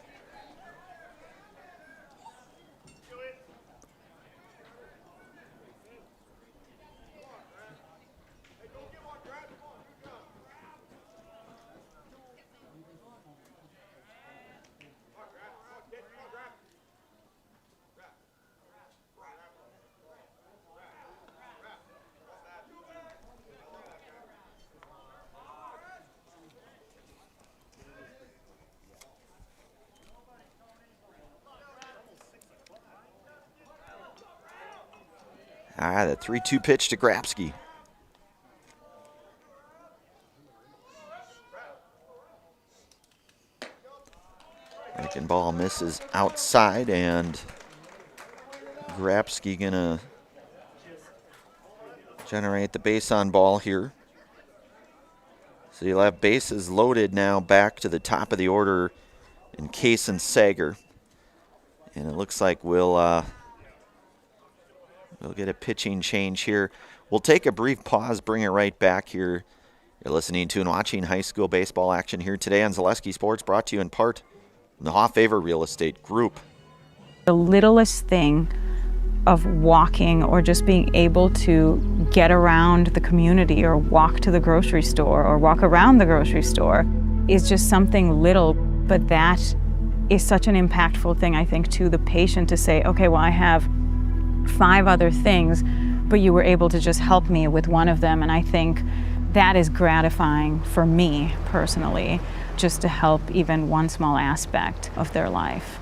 The 3-2 pitch to Grabsky. Breaking ball misses outside, and Grabsky gonna generate the base on ball here. So you'll have bases loaded now back to the top of the order in Case and Sager. And it looks like we'll get a pitching change here. We'll take a brief pause, bring it right back here. You're listening to and watching high school baseball action here today on Zaleski Sports, brought to you in part from the Hoffavor Real Estate Group. The littlest thing of walking or just being able to get around the community or walk to the grocery store or walk around the grocery store is just something little, but that is such an impactful thing, I think, to the patient to say, okay, well, I have 5 other things, but you were able to just help me with one of them. And I think that is gratifying for me personally, just to help even one small aspect of their life.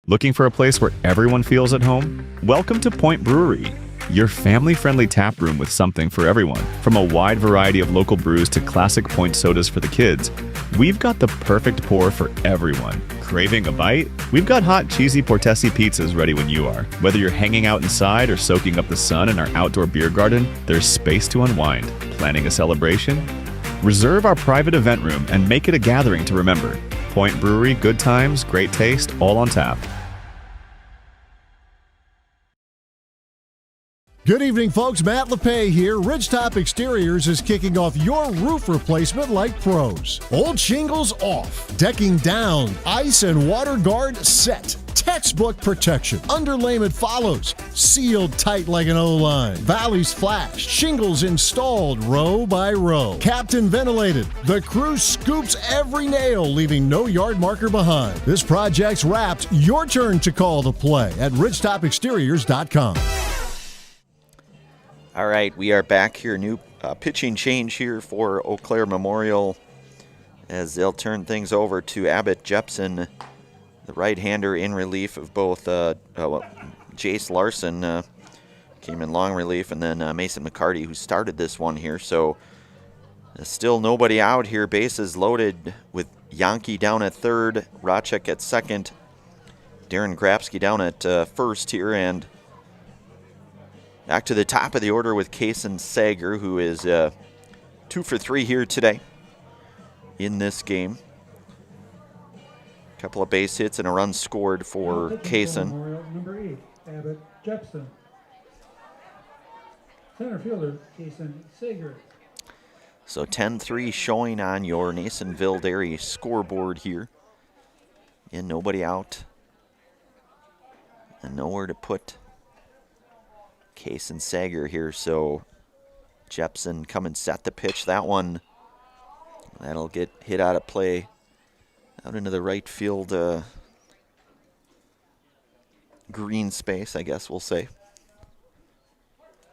Looking for a place where everyone feels at home? Welcome to Point Brewery, your family-friendly tap room with something for everyone. From a wide variety of local brews to classic Point sodas for the kids, we've got the perfect pour for everyone. Craving a bite? We've got hot, cheesy Portesi pizzas ready when you are. Whether you're hanging out inside or soaking up the sun in our outdoor beer garden, there's space to unwind. Planning a celebration? Reserve our private event room and make it a gathering to remember. Point Brewery, good times, great taste, all on tap. Good evening, folks. Matt LePay here. Ridgetop Exteriors is kicking off your roof replacement like pros. Old shingles off, decking down, ice and water guard set. Textbook protection. Underlayment follows. Sealed tight like an O-line. Valleys flashed. Shingles installed row by row. Captain ventilated. The crew scoops every nail, leaving no yard marker behind. This project's wrapped. Your turn to call the play at ridgetopexteriors.com. All right, we are back here. New pitching change here for Eau Claire Memorial as they'll turn things over to Abbott Jepson, the right-hander, in relief of both Jace Larson, came in long relief, and then Mason McCarty, who started this one here. So still nobody out here. Bases loaded with Yankee down at third, Rachek at second, Darren Grabsky down at first here, and back to the top of the order with Kaysen Sager, who is 2 for 3 here today in this game. A couple of base hits and a run scored for Kaysen. Number 8, Abbott Jepson. Center fielder, Kaysen Sager. So 10-3 showing on your Nasonville Dairy scoreboard here. And nobody out. And nowhere to put Kaysen Sager here, so Jepson come and set the pitch. That one, that'll get hit out of play, out into the right field green space, I guess we'll say,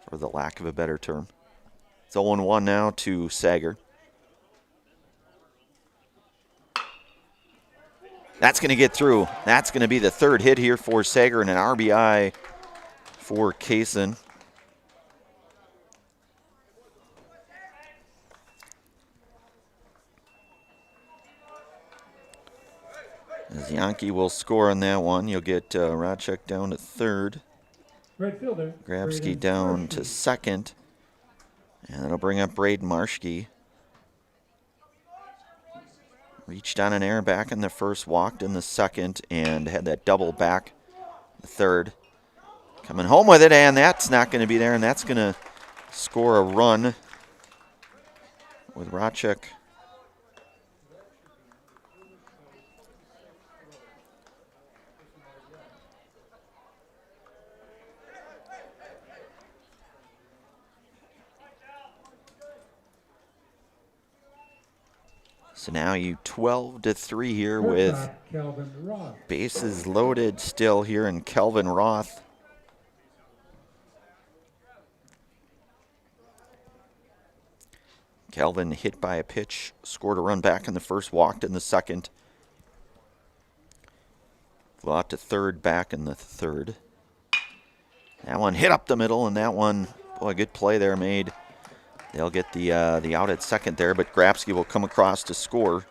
for the lack of a better term. It's 0-1 now to Sager. That's going to get through. That's going to be the third hit here for Sager and an RBI for Kaysen. As Yankee will score on that one, you'll get Rodchek down to third. Right fielder. Grabsky Braden down Marshke. to second. And that'll bring up Braden Marshke. Reached on an air back in the first, walked in the second, and had that double back the third. Coming home with it, and that's not going to be there, and that's going to score a run with Rodchek. So now you 12-3 here with Shortstop, Calvin Roth. bases loaded still here in Kelvin Roth. Kelvin hit by a pitch, scored a run back in the first, walked in the second. Flew out to third, back in the third. That one hit up the middle, and that one, boy, good play there made. They'll get the out at second there, but Grabsky will come across to score.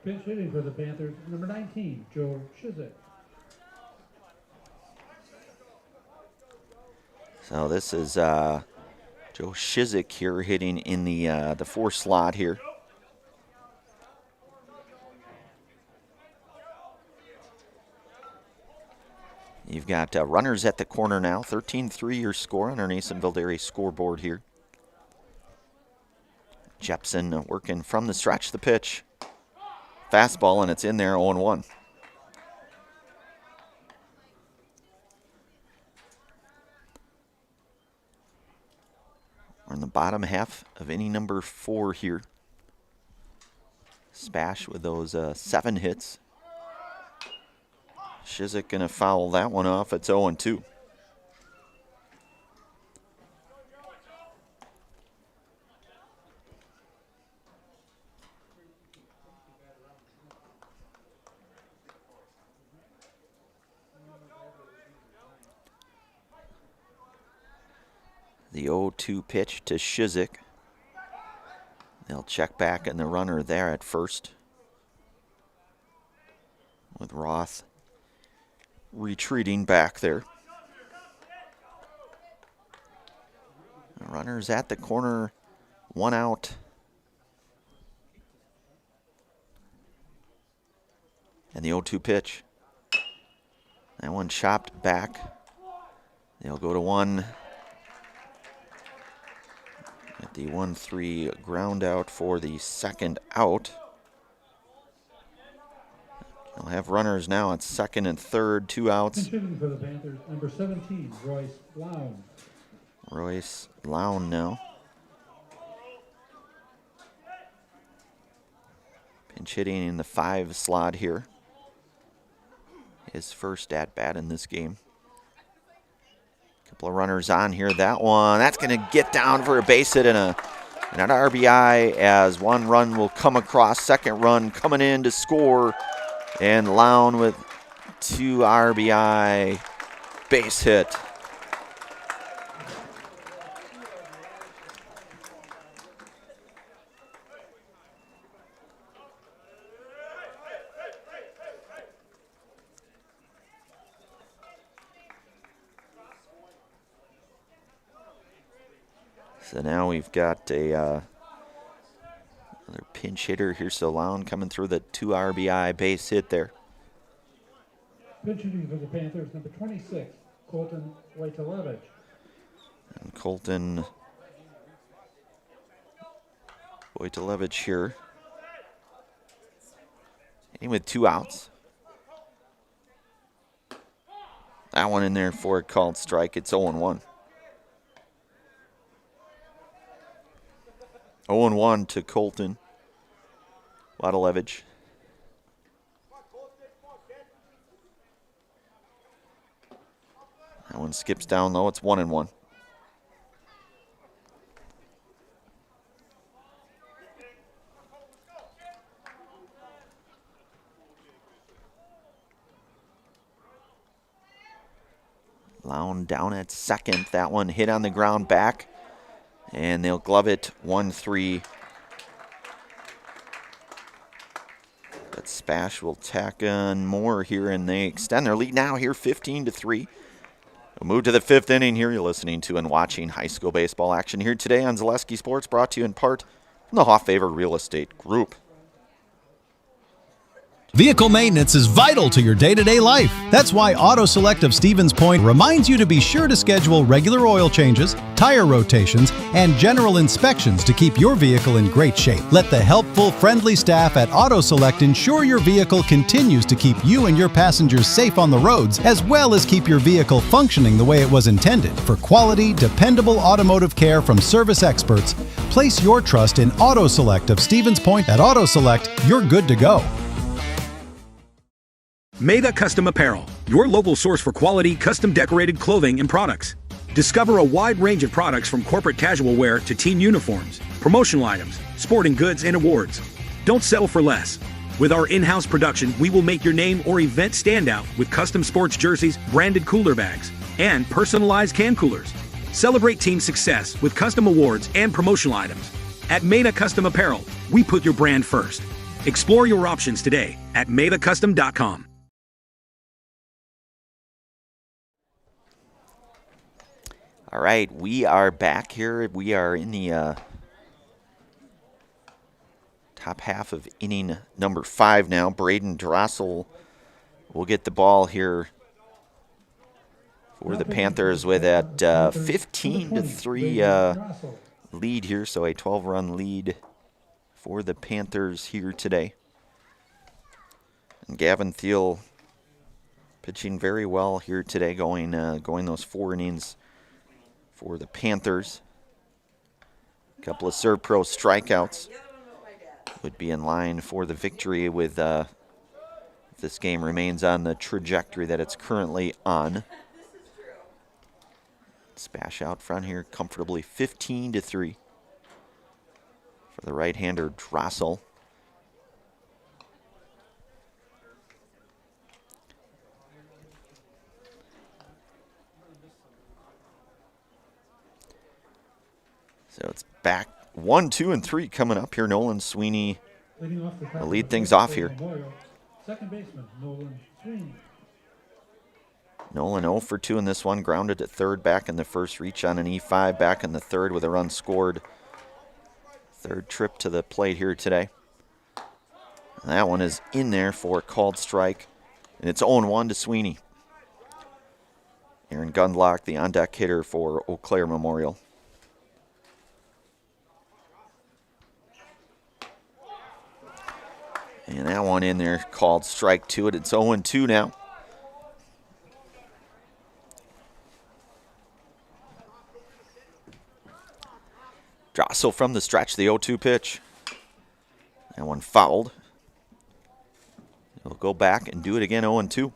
Pinch hitting for the Panthers, number 19, Joe Shizik. So this is Joe Shizik here hitting in the 4 slot here. You've got runners at the corner now. 13-3 your score on our Nasonville Dairy scoreboard here. Jepson working from the stretch, the pitch. Fastball, and it's in there, 0-1. We're in the bottom half of inning number 4 here. Spash with those 7 hits. Shizik going to foul that one off. It's 0-2. The 0-2 pitch to Shizik. They'll check back in the runner there at first, with Roth retreating back there. The runner's at the corner, 1 out. And the 0-2 pitch. That one chopped back. They'll go to 1. At the 1-3 ground out for the second out. They'll have runners now at second and third, 2 outs. Pitching for the Panthers, number 17, Royce Lown. Royce Lown now. Pinch hitting in the 5 slot here. His first at-bat in this game. Couple of runners on here. That one, that's going to get down for a base hit and an RBI as 1 run will come across. Second run coming in to score. And Lown with 2 RBI base hit. So now we've got another pinch hitter here. So Lown coming through the 2 RBI base hit there. Pinch hitting for the Panthers, number 26, Colton Wojtolewicz. And Colton Wojtolewicz here. Hitting with 2 outs. That one in there for a called strike. It's 0-1. 0-1 to Colton Wojtolewicz. That one skips down low. It's 1-1. Lown down at second. That one hit on the ground back, and they'll glove it 1-3. But SPASH will tack on more here, and they extend their lead now here 15-3. We'll move to the 5th inning here. You're listening to and watching high school baseball action here today on Zaleski Sports, brought to you in part from the Hofffavor Real Estate Group. Vehicle maintenance is vital to your day-to-day life. That's why Auto Select of Stevens Point reminds you to be sure to schedule regular oil changes, tire rotations, and general inspections to keep your vehicle in great shape. Let the helpful, friendly staff at Auto Select ensure your vehicle continues to keep you and your passengers safe on the roads, as well as keep your vehicle functioning the way it was intended. For quality, dependable automotive care from service experts, place your trust in Auto Select of Stevens Point. At Auto Select, you're good to go. Maida Custom Apparel, your local source for quality, custom-decorated clothing and products. Discover a wide range of products from corporate casual wear to team uniforms, promotional items, sporting goods, and awards. Don't settle for less. With our in-house production, we will make your name or event stand out with custom sports jerseys, branded cooler bags, and personalized can coolers. Celebrate team success with custom awards and promotional items. At Maida Custom Apparel, we put your brand first. Explore your options today at maidacustom.com. All right, we are back here. We are in the top half of inning number 5 now. Braden Drossel will get the ball here for the Panthers with that 15-3 lead here, so a 12-run lead for the Panthers here today. And Gavin Thiel pitching very well here today, going those 4 innings for the Panthers. A couple of Servpro strikeouts would be in line for the victory with if this game remains on the trajectory that it's currently on. SPASH out front here comfortably 15-3 for the right-hander Drossel. So it's back 1, 2, and 3 coming up here. Nolan Sweeney will lead things off here. Second baseman, Nolan Sweeney. Nolan 0 for 2 in this one. Grounded at third, back in the first, reach on an E5, back in the third with a run scored. Third trip to the plate here today. And that one is in there for a called strike. And it's 0-1 to Sweeney. Aaron Gundlach, the on-deck hitter for Eau Claire Memorial. And that one in there, called strike to it. It's 0-2 now. Drossel from the stretch, the 0-2 pitch. That one fouled. He'll go back and do it again, 0-2.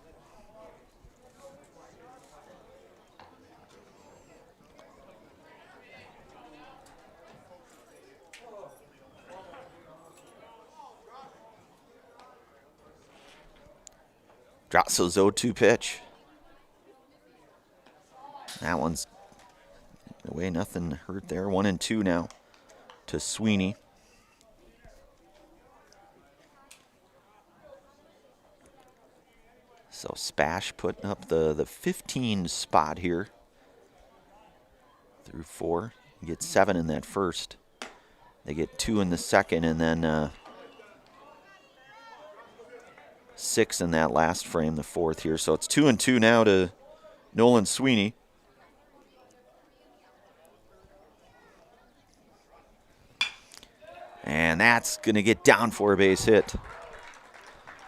Drossel's 0-2 pitch. That one's away, nothing hurt there. 1-2 now to Sweeney. So SPASH putting up the 15 spot here through 4. You get 7 in that first. They get 2 in the second, and then 6 in that last frame, the fourth here. So it's 2-2 now to Nolan Sweeney. And that's going to get down for a base hit.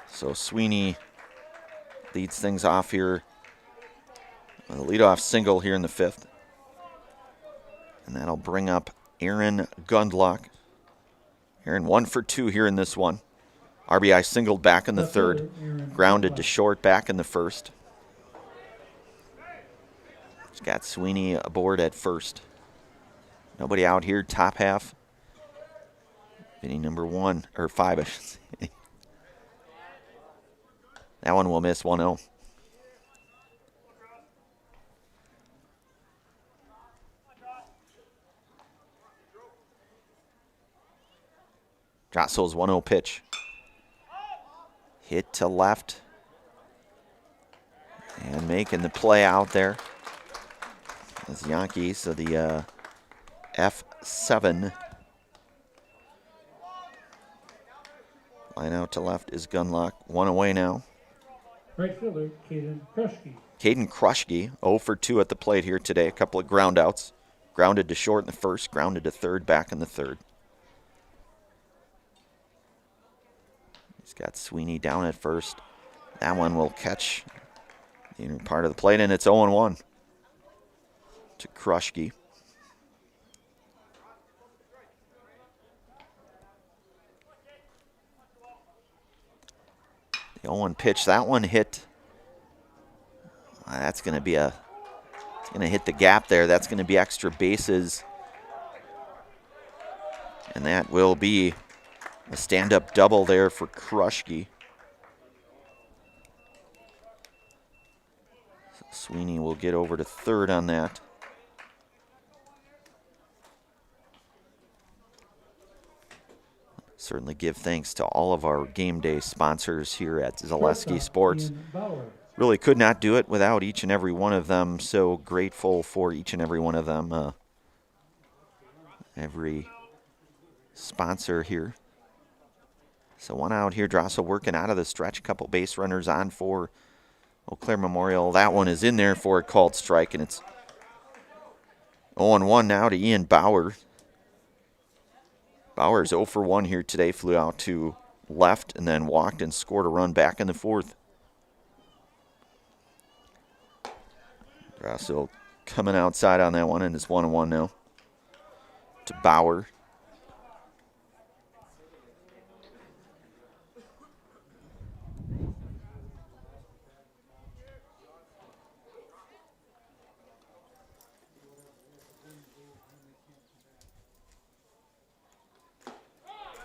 So Sweeney leads things off here. A leadoff single here in the 5th. And that'll bring up Aaron Gundlach. Aaron 1 for 2 here in this one. RBI singled back in the 3rd. Grounded to short back in the 1st. He's got Sweeney aboard at 1st. Nobody out here, top half. Inning number 1, or 5, I should say. That one will miss 1-0. Drossel's 1-0 pitch. Hit to left. And making the play out there. As Yankees, so the F7. Line out to left is Gunlock. 1 away now. Right fielder, Caden Krushke. Caden Krushke, 0 for 2 at the plate here today. A couple of ground outs. Grounded to short in the first, grounded to third, back in the third. He's got Sweeney down at first. That one will catch the inner part of the plate, and it's 0-1 to Krushke. The 0-1 pitch, that one hit. That's going to be it's going to hit the gap there. That's going to be extra bases. And that will be a stand-up double there for Krushke. So Sweeney will get over to third on that. Certainly give thanks to all of our game day sponsors here at Zaleski Sports. Really could not do it without each and every one of them. So grateful for each and every one of them. Every sponsor here. So 1 out here. Drossel working out of the stretch. Couple base runners on for Eau Claire Memorial. That one is in there for a called strike, and it's 0-1 now to Ian Bauer. Bauer's 0 for 1 here today. Flew out to left and then walked and scored a run back in the fourth. Drossel coming outside on that one, and it's 1-1 now to Bauer.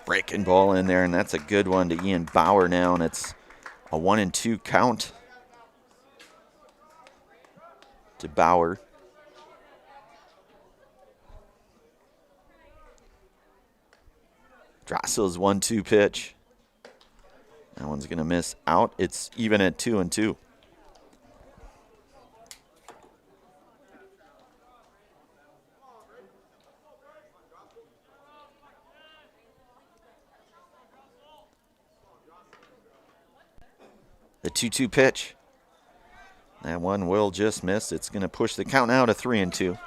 Breaking ball in there, and that's a good one to Ian Bauer now, and it's a 1-2 count to Bauer. Drossel's 1-2 pitch. That one's going to miss out. It's even at 2-2. The 2-2 pitch. That one will just miss. It's going to push the count now to 3-2.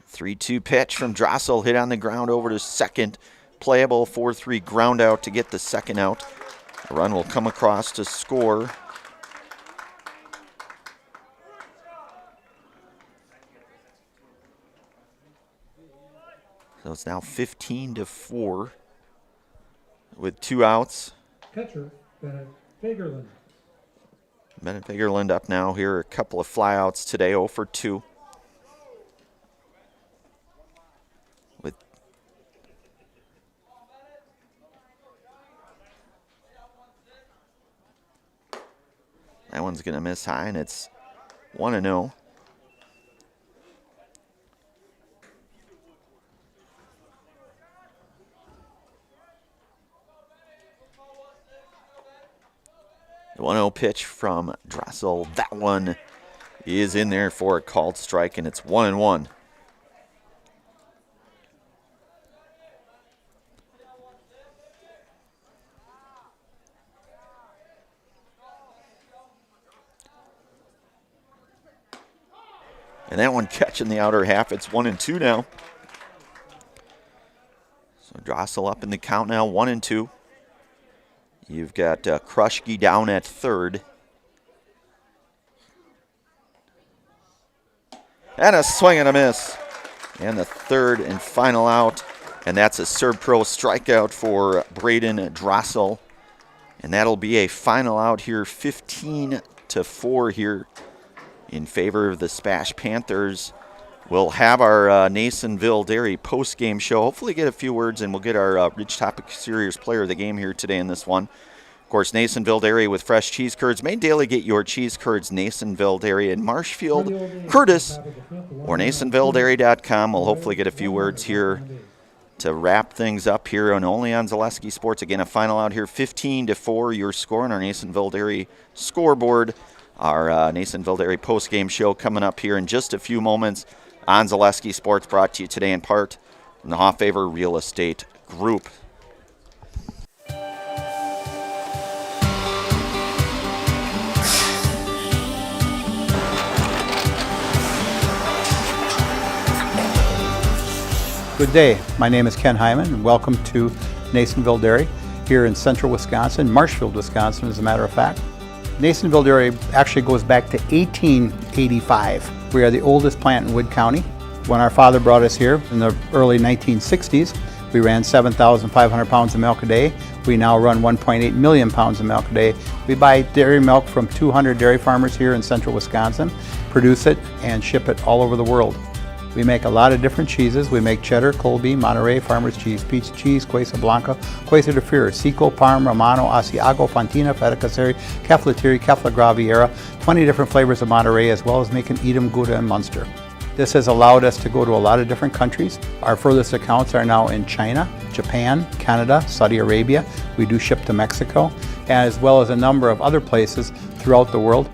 Three-two pitch from Drossel, hit on the ground over to second. Playable 4-3 ground out to get the second out. A run will come across to score. So it's now 15-4 with 2 outs. Catcher, Bennett Fagerlund. Bennett Fagerlund up now here. A couple of flyouts today, 0 for 2. That one's going to miss high, and it's 1-0. The 1-0 pitch from Drossel. That one is in there for a called strike, and it's 1-1. And that one catching the outer half. It's 1-2 now. So Drossel up in the count now, 1-2. You've got Krushke down at third. And a swing and a miss. And the third and final out. And that's a Serb-Pro strikeout for Braden Drossel. And that'll be a final out here, 15-4 here in favor of the SPASH Panthers. We'll have our Nasonville Dairy post-game show. Hopefully get a few words, and we'll get our Ridge Top Exteriors player of the game here today in this one. course, Nasonville Dairy with fresh cheese curds. Made daily, get your cheese curds, Nasonville Dairy in Marshfield, Curtis, or NasonvilleDairy.com. We'll hopefully get a few words here to wrap things up here on only on Zaleski Sports. Again, a final out here, 15-4, your score on our Nasonville Dairy scoreboard. Our Nasonville Dairy post-game show coming up here in just a few moments on Zaleski Sports, brought to you today in part from the Hoffavor Real Estate Group. Good day. My name is Ken Hyman, and welcome to Nasonville Dairy here in central Wisconsin, Marshfield, Wisconsin, as a matter of fact. Nasonville Dairy actually goes back to 1885. We are the oldest plant in Wood County. When our father brought us here in the early 1960s, we ran 7,500 pounds of milk a day. We now run 1.8 million pounds of milk a day. We buy dairy milk from 200 dairy farmers here in central Wisconsin, produce it, and ship it all over the world. We make a lot of different cheeses. We make cheddar, Colby, Monterey, Farmer's Cheese, Pizza Cheese, Quesa Blanca, Quesa de Fear, Seco, Parm, Romano, Asiago, Fontina, Feta Caseri, Keflatiri, Kefla Graviera, 20 different flavors of Monterey, as well as making Edam, Gouda, and Munster. This has allowed us to go to a lot of different countries. Our furthest accounts are now in China, Japan, Canada, Saudi Arabia. We do ship to Mexico, as well as a number of other places throughout the world.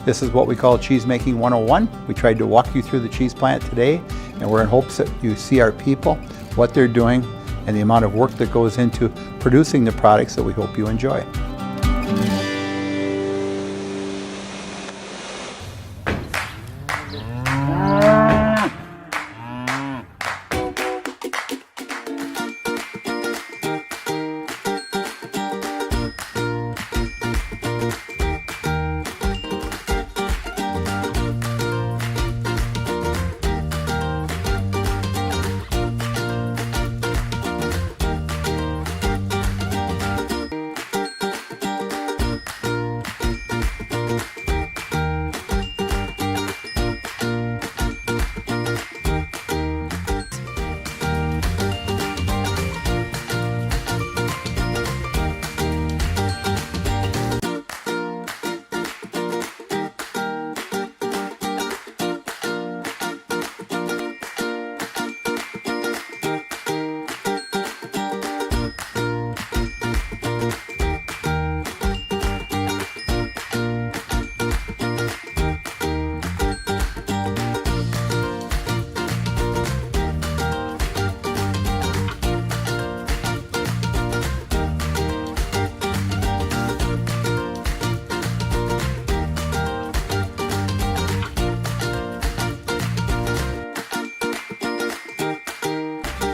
This is what we call Cheese Making 101. We tried to walk you through the cheese plant today, and we're in hopes that you see our people, what they're doing, and the amount of work that goes into producing the products that we hope you enjoy.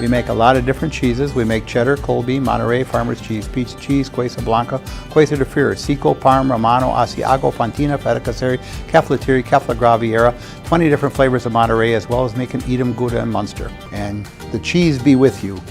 We make a lot of different cheeses. We make cheddar, Colby, Monterey, Farmer's Cheese, Pizza Cheese, Quesa Blanca, Quesa de Fear, Seco, Parm, Romano, Asiago, Fontina, Feta Caseri, Keflatiri, Kefla Graviera, 20 different flavors of Monterey, as well as making Edam, Gouda, and Munster. And the cheese be with you.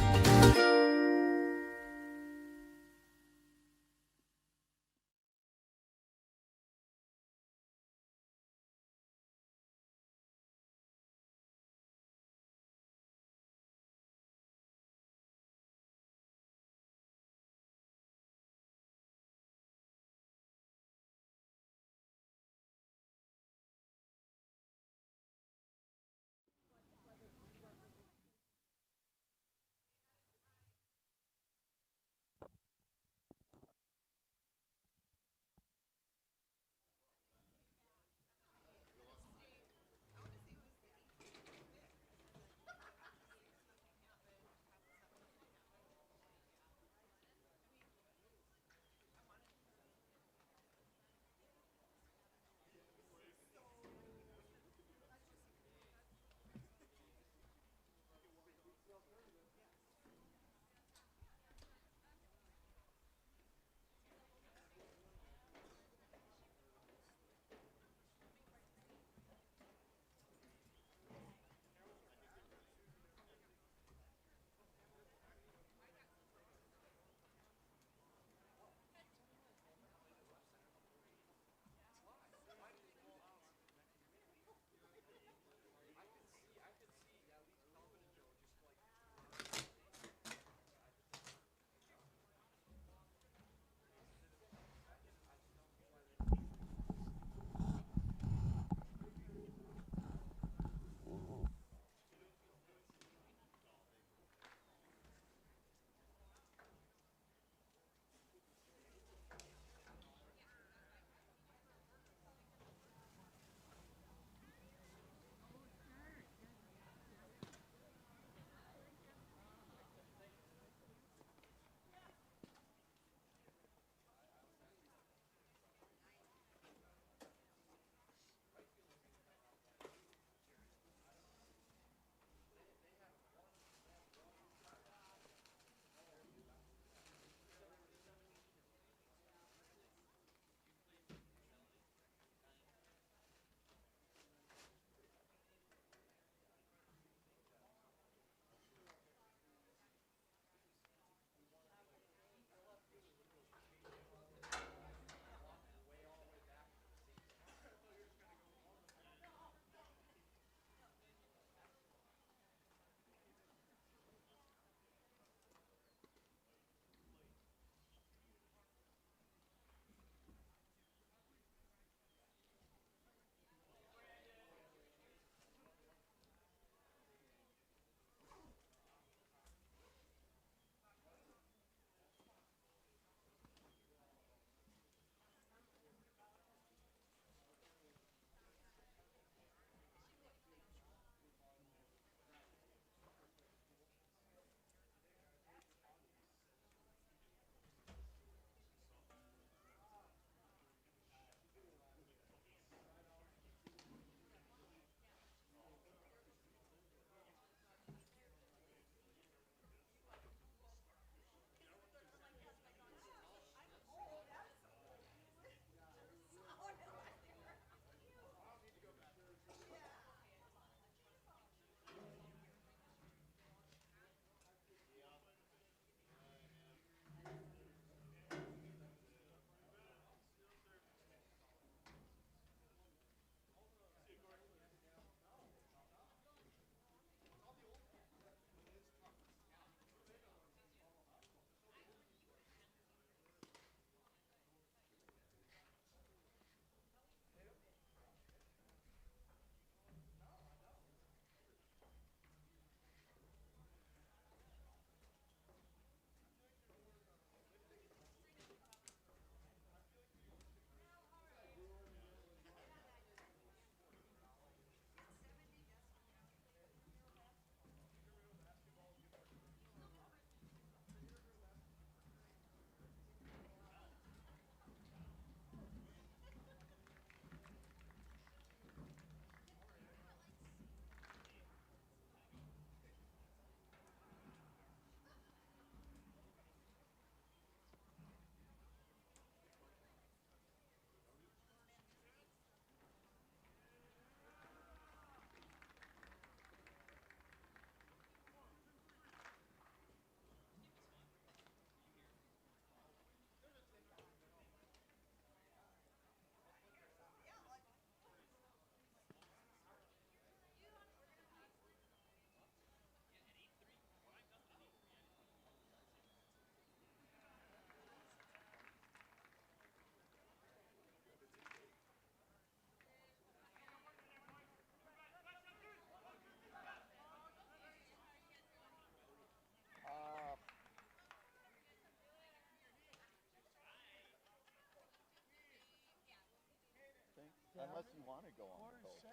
Unless you want to go on the coast.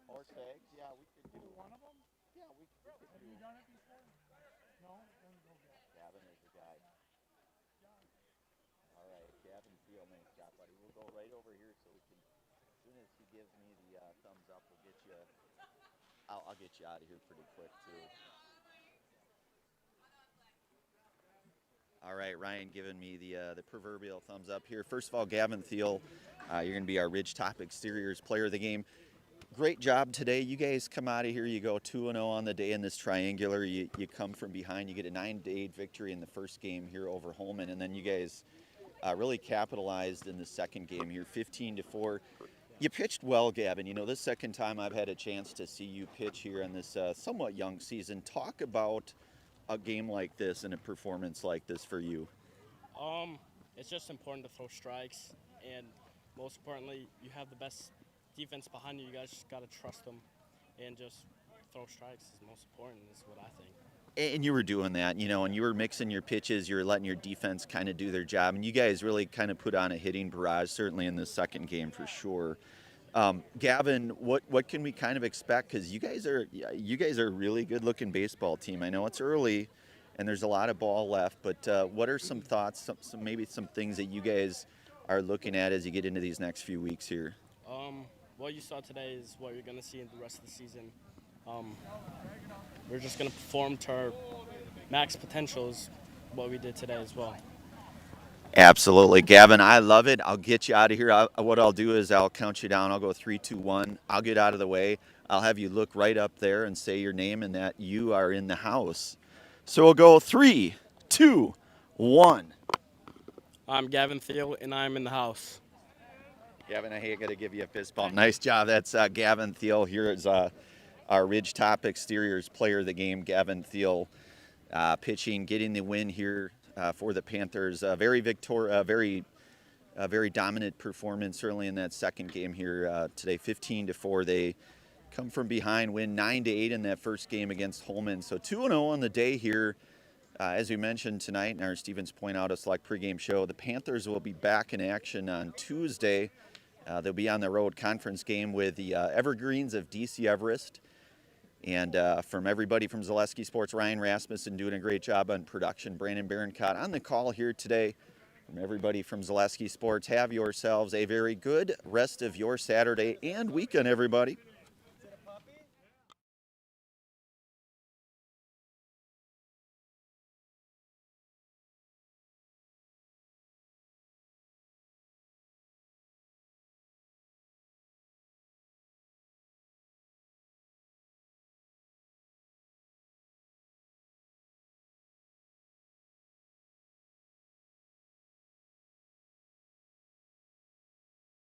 Or Sags, yeah, we could do one of them. Yeah, we could do. Have you done it before? No? Then go Gavin is the guy. All right, Gavin Field, nice job, buddy. We'll go right over here so we can, as soon as he gives me the thumbs up, we'll get you, I'll get you out of here pretty quick too. All right, Ryan giving me the proverbial thumbs up here. First of all, Gavin Thiel, you're going to be our Ridgetop Exteriors Player of the Game. Great job today. You guys come out of here, you go 2-0 on the day in this triangular. You come from behind. You get a 9-8 victory in the first game here over Holman, and then you guys really capitalized in the second game here, 15-4. You pitched well, Gavin. You know, this second time I've had a chance to see you pitch here in this somewhat young season. Talk about a game like this and a performance like this for you. It's just important to throw strikes, and most importantly, you have the best defense behind you. You guys just got to trust them and just throw strikes is most important, is what I think. And you were doing that, you know, and you were mixing your pitches, you were letting your defense kind of do their job, and you guys really kind of put on a hitting barrage, certainly in the second game for sure. Gavin, what can we kind of expect? Because you guys are a really good-looking baseball team. I know it's early, and there's a lot of ball left, but what are some thoughts, maybe some things that you guys are looking at as you get into these next few weeks here? What you saw today is what you're going to see in the rest of the season. We're just going to perform to our max potential is what we did today as well. Absolutely. Gavin, I love it. I'll get you out of here. What I'll do is I'll count you down. I'll go 3, 2, 1. I'll get out of the way. I'll have you look right up there and say your name and that you are in the house. So we'll go 3, 2, 1. I'm Gavin Thiel, and I'm in the house. Gavin, I got to give you a fist bump. Nice job. That's Gavin Thiel. Here is our Ridgetop Exteriors Player of the Game, Gavin Thiel, pitching, getting the win here for the Panthers. Very dominant performance, certainly in that second game here today, 15-4. They come from behind, win 9-8 in that first game against Holman. So 2-0 on the day here. As we mentioned tonight in our Stevens Point Auto Select pregame show, the Panthers will be back in action on Tuesday. They'll be on the road conference game with the Evergreens of DC Everest. And from everybody from Zaleski Sports, Ryan Rasmussen doing a great job on production, Brandon Barancott on the call here today. From everybody from Zaleski Sports, have yourselves a very good rest of your Saturday and weekend, everybody.